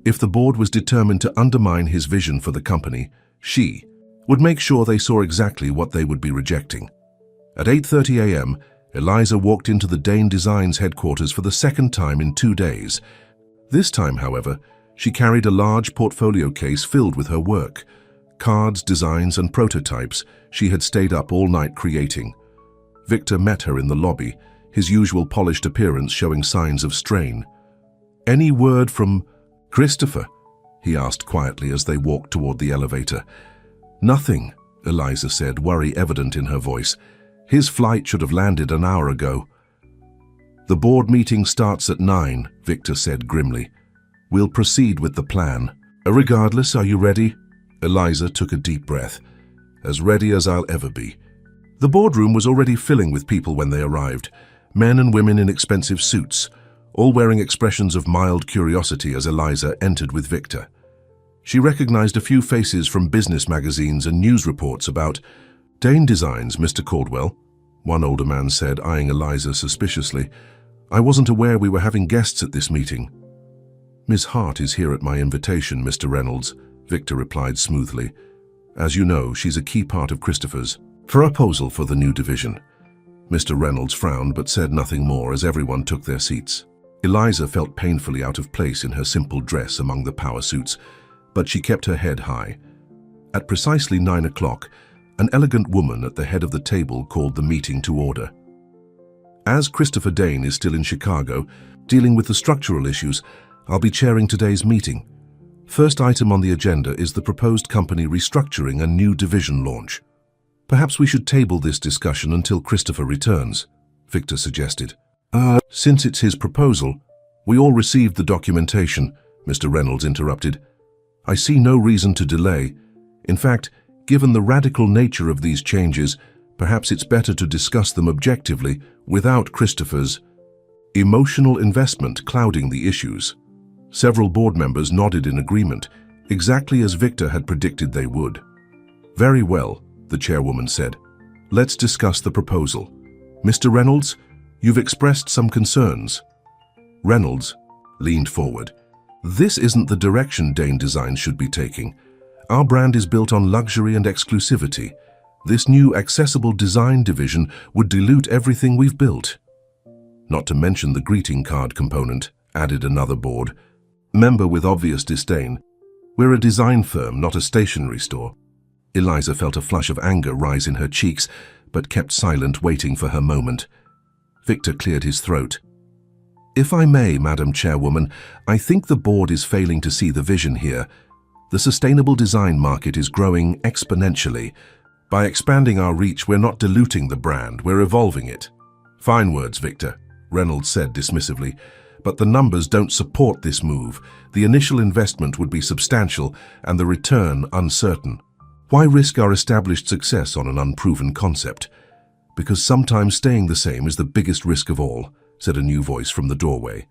If the board was determined to undermine his vision for the company, she would make sure they saw exactly what they would be rejecting. At 8:30 a.m., Eliza walked into the Dane Designs headquarters for the second time in 2 days. This time, however, she carried a large portfolio case filled with her work, Cards, designs, and prototypes she had stayed up all night creating. Victor met her in the lobby, his usual polished appearance showing signs of strain. "Any word from Christopher?" he asked quietly as they walked toward the elevator. "Nothing," Eliza said, worry evident in her voice. "His flight should have landed an hour ago." "The board meeting starts at 9, Victor said grimly. "We'll proceed with the plan." "Regardless, are you ready?" Eliza took a deep breath. "As ready as I'll ever be." The boardroom was already filling with people when they arrived, men and women in expensive suits, all wearing expressions of mild curiosity as Eliza entered with Victor. She recognized a few faces from business magazines and news reports about Dane Designs, Mr. Caldwell, one older man said, eyeing Eliza suspiciously. "I wasn't aware we were having guests at this meeting." "Miss Hart is here at my invitation, Mr. Reynolds," Victor replied smoothly. "As you know, she's a key part of Christopher's proposal for the new division." Mr. Reynolds frowned but said nothing more as everyone took their seats. Eliza felt painfully out of place in her simple dress among the power suits, but she kept her head high. At precisely 9 o'clock, an elegant woman at the head of the table called the meeting to order. "As Christopher Dane is still in Chicago, dealing with the structural issues, I'll be chairing today's meeting. First item on the agenda is the proposed company restructuring and new division launch. Perhaps we should table this discussion until Christopher returns," Victor suggested. Since it's his proposal, we all received the documentation," Mr. Reynolds interrupted. "I see no reason to delay. In fact, given the radical nature of these changes, perhaps it's better to discuss them objectively without Christopher's emotional investment clouding the issues." Several board members nodded in agreement, exactly as Victor had predicted they would. "Very well," the chairwoman said. "Let's discuss the proposal. Mr. Reynolds, you've expressed some concerns." Reynolds leaned forward. "This isn't the direction Dane Designs should be taking. Our brand is built on luxury and exclusivity. This new accessible design division would dilute everything we've built." "Not to mention the greeting card component," added another board member with obvious disdain. "We're a design firm, not a stationery store." Eliza felt a flush of anger rise in her cheeks, but kept silent, waiting for her moment. Victor cleared his throat. "If I may, Madam Chairwoman, I think the board is failing to see the vision here. The sustainable design market is growing exponentially. By expanding our reach, we're not diluting the brand, we're evolving it." "Fine words, Victor," Reynolds said dismissively. "But the numbers don't support this move. The initial investment would be substantial and the return uncertain. Why risk our established success on an unproven concept?" "Because sometimes staying the same is the biggest risk of all," said a new voice from the doorway.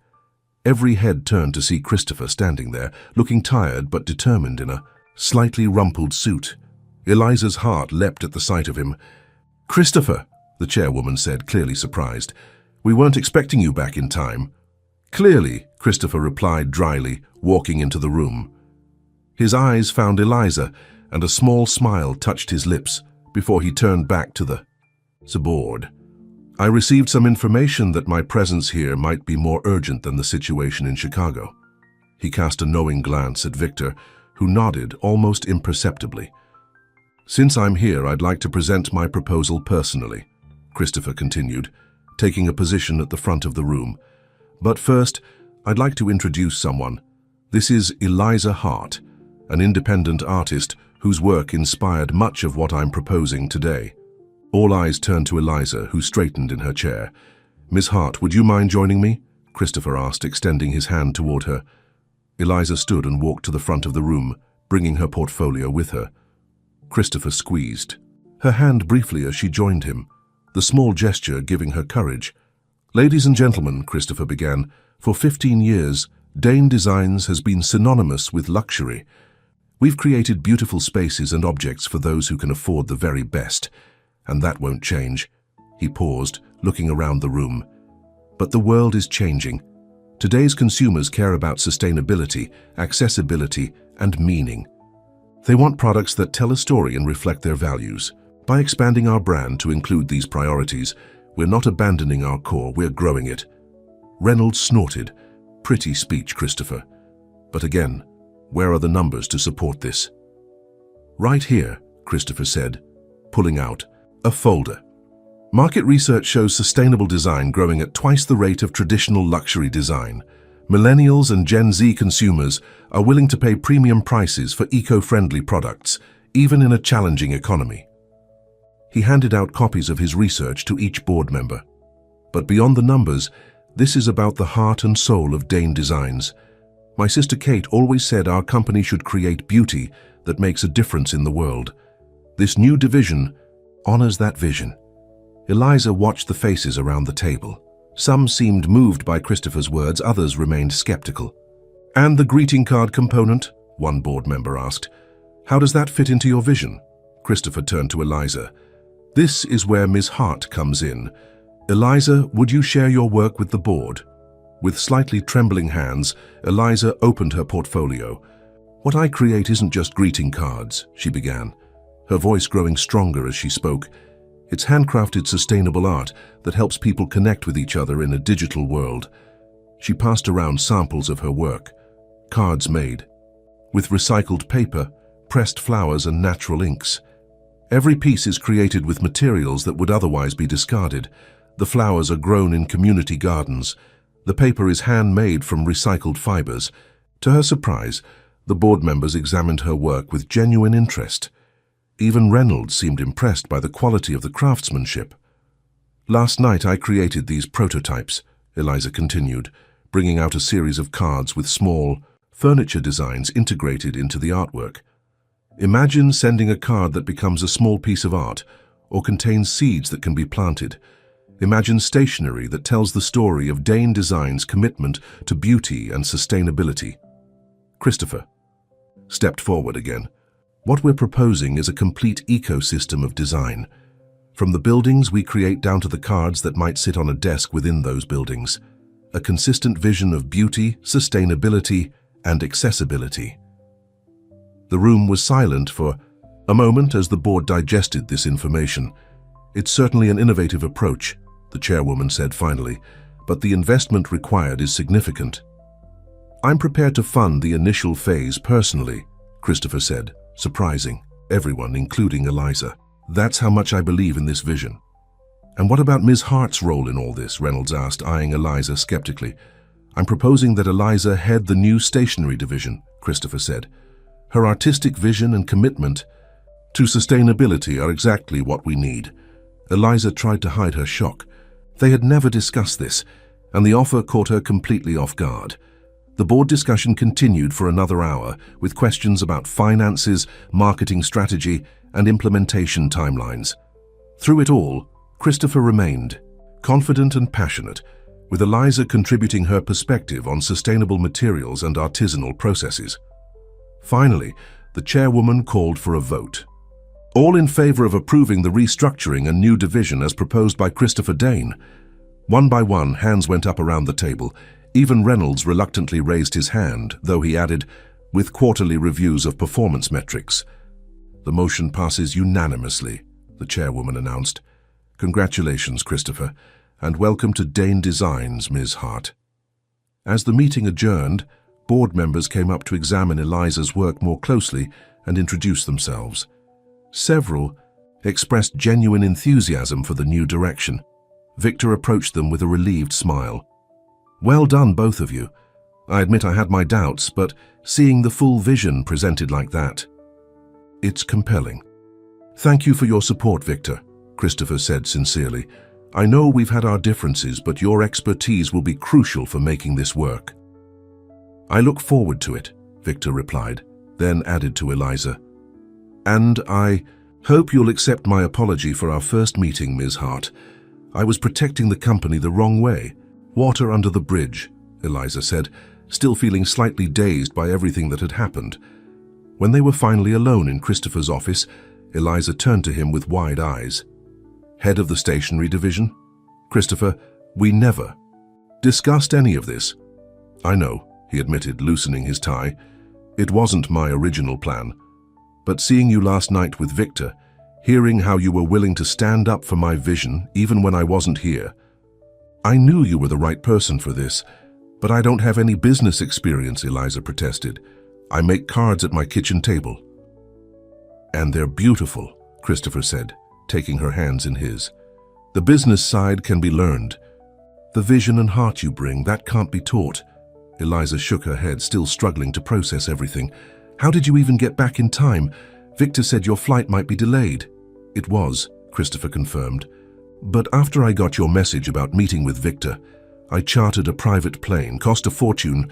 Every head turned to see Christopher standing there, looking tired but determined in a slightly rumpled suit. Eliza's heart leapt at the sight of him. "Christopher," the chairwoman said, clearly surprised. "We weren't expecting you back in time." "Clearly," Christopher replied dryly, walking into the room. His eyes found Eliza, and a small smile touched his lips before he turned back to the board. "I received some information that my presence here might be more urgent than the situation in Chicago." He cast a knowing glance at Victor, who nodded almost imperceptibly. "Since I'm here, I'd like to present my proposal personally," Christopher continued, taking a position at the front of the room. "But first, I'd like to introduce someone. This is Eliza Hart, an independent artist whose work inspired much of what I'm proposing today." All eyes turned to Eliza, who straightened in her chair. "Miss Hart, would you mind joining me?" Christopher asked, extending his hand toward her. Eliza stood and walked to the front of the room, bringing her portfolio with her. Christopher squeezed her hand briefly as she joined him, the small gesture giving her courage. "Ladies and gentlemen," Christopher began, "for 15 years, Dane Designs has been synonymous with luxury. We've created beautiful spaces and objects for those who can afford the very best, and that won't change." He paused, looking around the room. "But the world is changing. Today's consumers care about sustainability, accessibility, and meaning. They want products that tell a story and reflect their values. By expanding our brand to include these priorities, we're not abandoning our core, we're growing it." Reynolds snorted. "Pretty speech, Christopher. But again, where are the numbers to support this?" Right here, Christopher said, pulling out a folder. Market research shows sustainable design growing at twice the rate of traditional luxury design. Millennials and Gen Z consumers are willing to pay premium prices for eco-friendly products, even in a challenging economy. He handed out copies of his research to each board member. But beyond the numbers, this is about the heart and soul of Dane Designs. My sister Kate always said our company should create beauty that makes a difference in the world. This new division honors that vision. Eliza watched the faces around the table. Some seemed moved by Christopher's words, others remained skeptical. "And the greeting card component?" one board member asked. "How does that fit into your vision?" Christopher turned to Eliza. "This is where Ms. Hart comes in. Eliza, would you share your work with the board?" With slightly trembling hands, Eliza opened her portfolio. "What I create isn't just greeting cards," she began, her voice growing stronger as she spoke. "It's handcrafted sustainable art that helps people connect with each other in a digital world." She passed around samples of her work, cards made with recycled paper, pressed flowers and natural inks. Every piece is created with materials that would otherwise be discarded. The flowers are grown in community gardens. The paper is handmade from recycled fibers. To her surprise, the board members examined her work with genuine interest. Even Reynolds seemed impressed by the quality of the craftsmanship. "Last night I created these prototypes," Eliza continued, bringing out a series of cards with small furniture designs integrated into the artwork. Imagine sending a card that becomes a small piece of art or contains seeds that can be planted. Imagine stationery that tells the story of Dane Design's commitment to beauty and sustainability. Christopher stepped forward again. "What we're proposing is a complete ecosystem of design. From the buildings we create down to the cards that might sit on a desk within those buildings. A consistent vision of beauty, sustainability, and accessibility." The room was silent for a moment as the board digested this information. "It's certainly an innovative approach," the chairwoman said finally, "but the investment required is significant." "I'm prepared to fund the initial phase personally," Christopher said, surprising everyone, including Eliza. "That's how much I believe in this vision." "And what about Ms. Hart's role in all this?" Reynolds asked, eyeing Eliza skeptically. "I'm proposing that Eliza head the new stationery division," Christopher said. "Her artistic vision and commitment to sustainability are exactly what we need." Eliza tried to hide her shock. They had never discussed this, and the offer caught her completely off guard. The board discussion continued for another hour, with questions about finances, marketing strategy, and implementation timelines. Through it all, Christopher remained confident and passionate, with Eliza contributing her perspective on sustainable materials and artisanal processes. Finally, the chairwoman called for a vote. All in favor of approving the restructuring and new division as proposed by Christopher Dane. One by one, hands went up around the table. Even Reynolds reluctantly raised his hand, though he added, "with quarterly reviews of performance metrics." "The motion passes unanimously," the chairwoman announced. "Congratulations, Christopher, and welcome to Dane Designs, Ms. Hart." As the meeting adjourned, board members came up to examine Eliza's work more closely and introduce themselves. Several expressed genuine enthusiasm for the new direction. Victor approached them with a relieved smile. "Well done, both of you. I admit I had my doubts, but seeing the full vision presented like that, it's compelling." "Thank you for your support, Victor," Christopher said sincerely. "I know we've had our differences, but your expertise will be crucial for making this work." "I look forward to it," Victor replied, then added to Eliza, "And I hope you'll accept my apology for our first meeting, Ms. Hart. I was protecting the company the wrong way." "Water under the bridge," Eliza said, still feeling slightly dazed by everything that had happened. When they were finally alone in Christopher's office, Eliza turned to him with wide eyes. "Head of the stationery division? Christopher, we never discussed any of this." "I know," he admitted, loosening his tie. "It wasn't my original plan. But seeing you last night with Victor, hearing how you were willing to stand up for my vision even when I wasn't here, I knew you were the right person for this, but I don't have any business experience," Eliza protested. "I make cards at my kitchen table." And they're beautiful, Christopher said, taking her hands in his. The business side can be learned. The vision and heart you bring, that can't be taught. Eliza shook her head, still struggling to process everything. How did you even get back in time? Victor said your flight might be delayed. It was, Christopher confirmed. But after I got your message about meeting with Victor, I chartered a private plane, cost a fortune,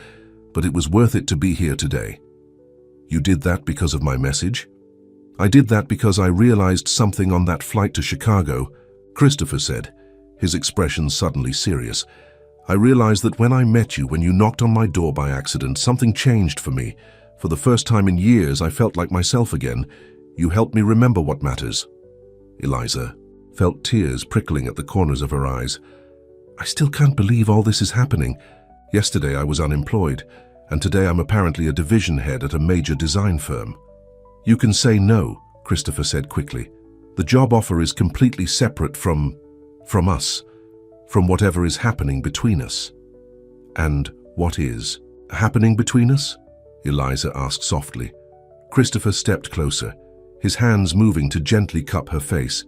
but it was worth it to be here today. You did that because of my message? I did that because I realized something on that flight to Chicago, Christopher said, his expression suddenly serious. I realized that when I met you, when you knocked on my door by accident, something changed for me. For the first time in years, I felt like myself again. You helped me remember what matters. Eliza felt tears prickling at the corners of her eyes. I still can't believe all this is happening. Yesterday I was unemployed, and today I'm apparently a division head at a major design firm. You can say no, Christopher said quickly. The job offer is completely separate from us, from whatever is happening between us. And what is happening between us? Eliza asked softly. Christopher stepped closer, his hands moving to gently cup her face.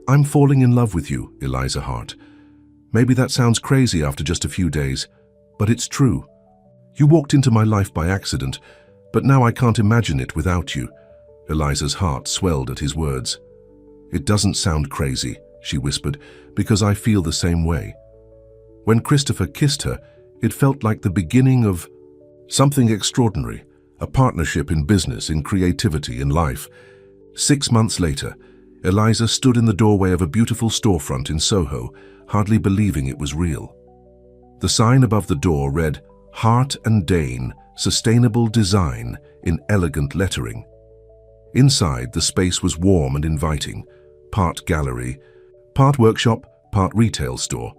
I'm falling in love with you, Eliza Hart. Maybe that sounds crazy after just a few days, but it's true. You walked into my life by accident, but now I can't imagine it without you. Eliza's heart swelled at his words. It doesn't sound crazy, she whispered, because I feel the same way. When Christopher kissed her, it felt like the beginning of something extraordinary, a partnership in business, in creativity, in life. 6 months later, Eliza stood in the doorway of a beautiful storefront in Soho, hardly believing it was real. The sign above the door read, Hart and Dane, Sustainable Design, in elegant lettering. Inside, the space was warm and inviting, part gallery, part workshop, part retail store.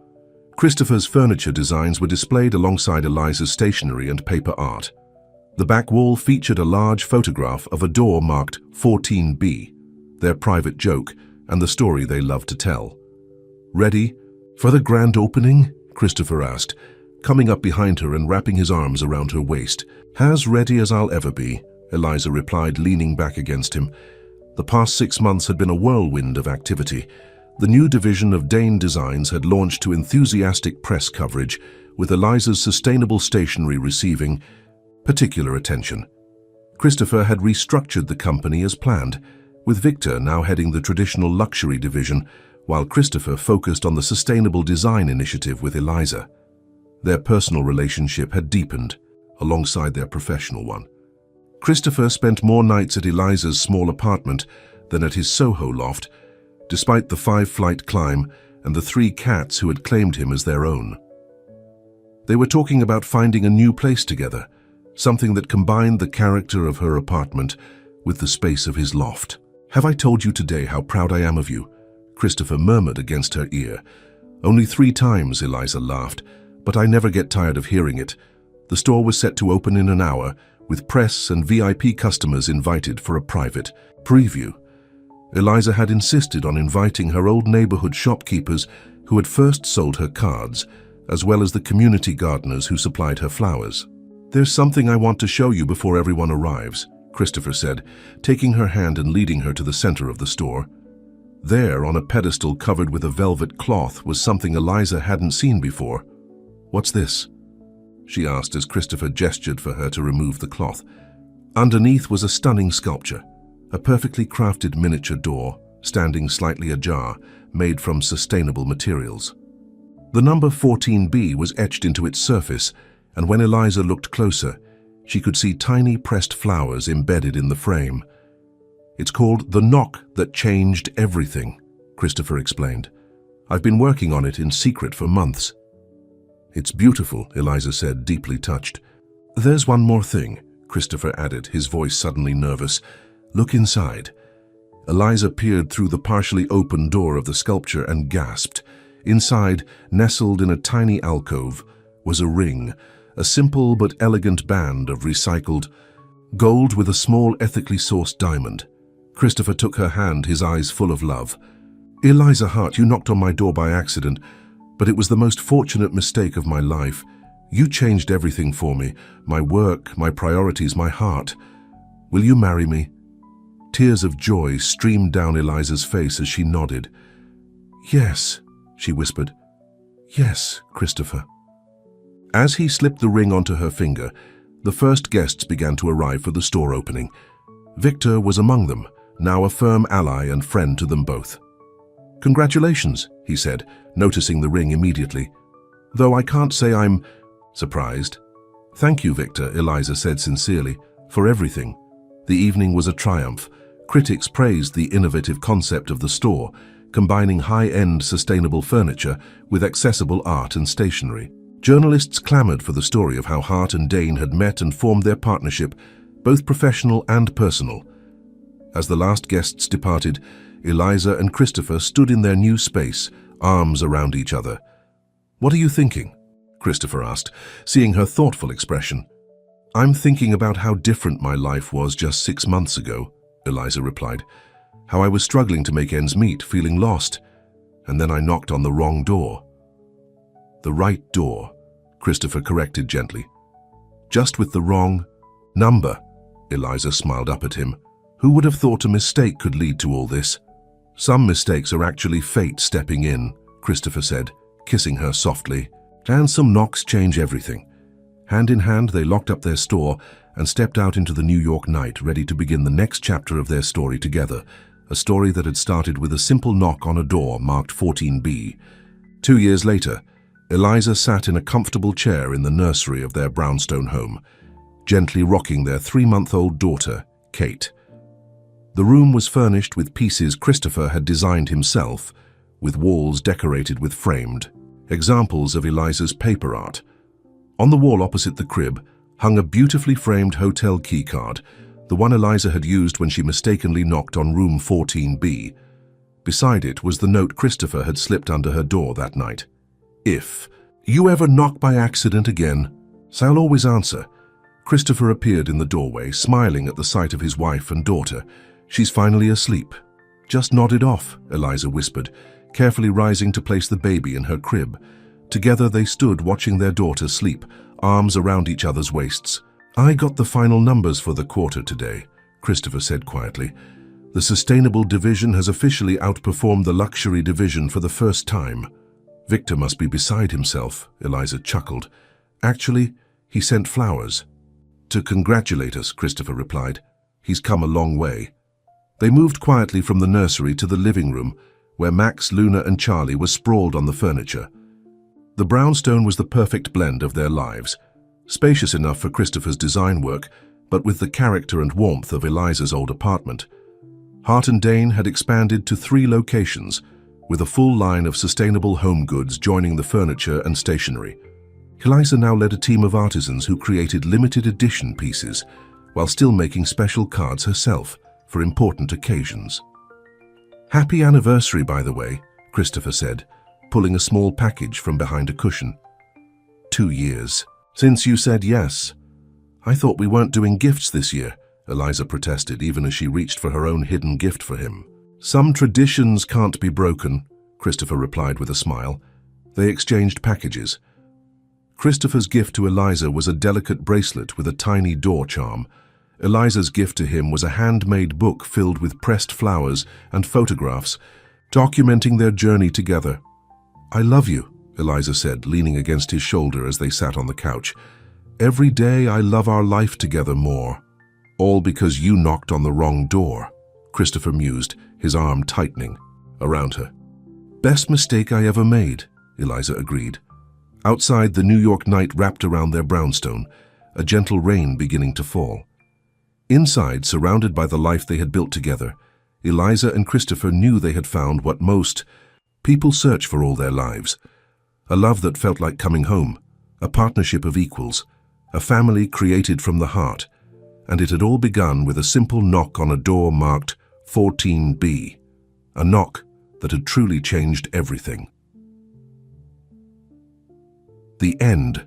Christopher's furniture designs were displayed alongside Eliza's stationery and paper art. The back wall featured a large photograph of a door marked 14B, their private joke and the story they loved to tell. Ready for the grand opening? Christopher asked, coming up behind her and wrapping his arms around her waist. As ready as I'll ever be, Eliza replied, leaning back against him. The past 6 months had been a whirlwind of activity. The new division of Dane Designs had launched to enthusiastic press coverage, with Eliza's sustainable stationery receiving particular attention. Christopher had restructured the company as planned, with Victor now heading the traditional luxury division, while Christopher focused on the sustainable design initiative with Eliza. Their personal relationship had deepened, alongside their professional one. Christopher spent more nights at Eliza's small apartment than at his Soho loft, despite the 5-flight climb and the 3 cats who had claimed him as their own. They were talking about finding a new place together, something that combined the character of her apartment with the space of his loft. Have I told you today how proud I am of you? Christopher murmured against her ear. Only 3 times, Eliza laughed, but I never get tired of hearing it. The store was set to open in an hour, with press and VIP customers invited for a private preview. Eliza had insisted on inviting her old neighborhood shopkeepers who had first sold her cards, as well as the community gardeners who supplied her flowers. There's something I want to show you before everyone arrives, Christopher said, taking her hand and leading her to the center of the store. There, on a pedestal covered with a velvet cloth, was something Eliza hadn't seen before. What's this? She asked as Christopher gestured for her to remove the cloth. Underneath was a stunning sculpture, a perfectly crafted miniature door, standing slightly ajar, made from sustainable materials. The number 14B was etched into its surface, and when Eliza looked closer, she could see tiny pressed flowers embedded in the frame. It's called The Knock That Changed Everything, Christopher explained. I've been working on it in secret for months. It's beautiful, Eliza said, deeply touched. There's one more thing, Christopher added, his voice suddenly nervous. Look inside. Eliza peered through the partially open door of the sculpture and gasped. Inside, nestled in a tiny alcove, was a ring, a simple but elegant band of recycled gold with a small ethically sourced diamond. Christopher took her hand, his eyes full of love. Eliza Hart, you knocked on my door by accident, but it was the most fortunate mistake of my life. You changed everything for me, my work, my priorities, my heart. Will you marry me? Tears of joy streamed down Eliza's face as she nodded. "Yes," she whispered. "Yes, Christopher." As he slipped the ring onto her finger, the first guests began to arrive for the store opening. Victor was among them, now a firm ally and friend to them both. "Congratulations," he said, noticing the ring immediately. "Though I can't say I'm surprised." "Thank you, Victor," Eliza said sincerely, "for everything." The evening was a triumph. Critics praised the innovative concept of the store, combining high-end sustainable furniture with accessible art and stationery. Journalists clamored for the story of how Hart and Dane had met and formed their partnership, both professional and personal. As the last guests departed, Eliza and Christopher stood in their new space, arms around each other. "What are you thinking?" Christopher asked, seeing her thoughtful expression. "I'm thinking about how different my life was just 6 months ago," Eliza replied. "How I was struggling to make ends meet, feeling lost, and then I knocked on the wrong door." "The right door," Christopher corrected gently. "Just with the wrong number," Eliza smiled up at him. "Who would have thought a mistake could lead to all this?" "Some mistakes are actually fate stepping in," Christopher said, kissing her softly. "And some knocks change everything." Hand in hand, they locked up their store and stepped out into the New York night, ready to begin the next chapter of their story together, a story that had started with a simple knock on a door marked 14B. 2 years later, Eliza sat in a comfortable chair in the nursery of their brownstone home, gently rocking their 3-month-old daughter, Kate. The room was furnished with pieces Christopher had designed himself, with walls decorated with framed examples of Eliza's paper art. On the wall opposite the crib hung a beautifully framed hotel keycard, the one Eliza had used when she mistakenly knocked on room 14B. Beside it was the note Christopher had slipped under her door that night. "If you ever knock by accident again, I'll always answer." Christopher appeared in the doorway, smiling at the sight of his wife and daughter. "She's finally asleep." "Just nodded off," Eliza whispered, carefully rising to place the baby in her crib. Together they stood watching their daughter sleep, arms around each other's waists. "I got the final numbers for the quarter today," Christopher said quietly. "The sustainable division has officially outperformed the luxury division for the first time." "Victor must be beside himself," Eliza chuckled. "Actually, he sent flowers." "To congratulate us," Christopher replied. "He's come a long way." They moved quietly from the nursery to the living room, where Max, Luna, and Charlie were sprawled on the furniture. The brownstone was the perfect blend of their lives, spacious enough for Christopher's design work, but with the character and warmth of Eliza's old apartment. Hart and Dane had expanded to 3 locations, with a full line of sustainable home goods joining the furniture and stationery. Eliza now led a team of artisans who created limited edition pieces, while still making special cards herself for important occasions. "Happy anniversary, by the way," Christopher said, pulling a small package from behind a cushion. 2 years. Since you said yes." "I thought we weren't doing gifts this year," Eliza protested, even as she reached for her own hidden gift for him. "Some traditions can't be broken," Christopher replied with a smile. They exchanged packages. Christopher's gift to Eliza was a delicate bracelet with a tiny door charm. Eliza's gift to him was a handmade book filled with pressed flowers and photographs, documenting their journey together. "I love you," Eliza said, leaning against his shoulder as they sat on the couch. "Every day I love our life together more. All because you knocked on the wrong door," Christopher mused, his arm tightening around her. "Best mistake I ever made," Eliza agreed. Outside, the New York night wrapped around their brownstone, a gentle rain beginning to fall. Inside, surrounded by the life they had built together, Eliza and Christopher knew they had found what most people search for all their lives. A love that felt like coming home, a partnership of equals, a family created from the heart. And it had all begun with a simple knock on a door marked 14B, a knock that had truly changed everything. The end.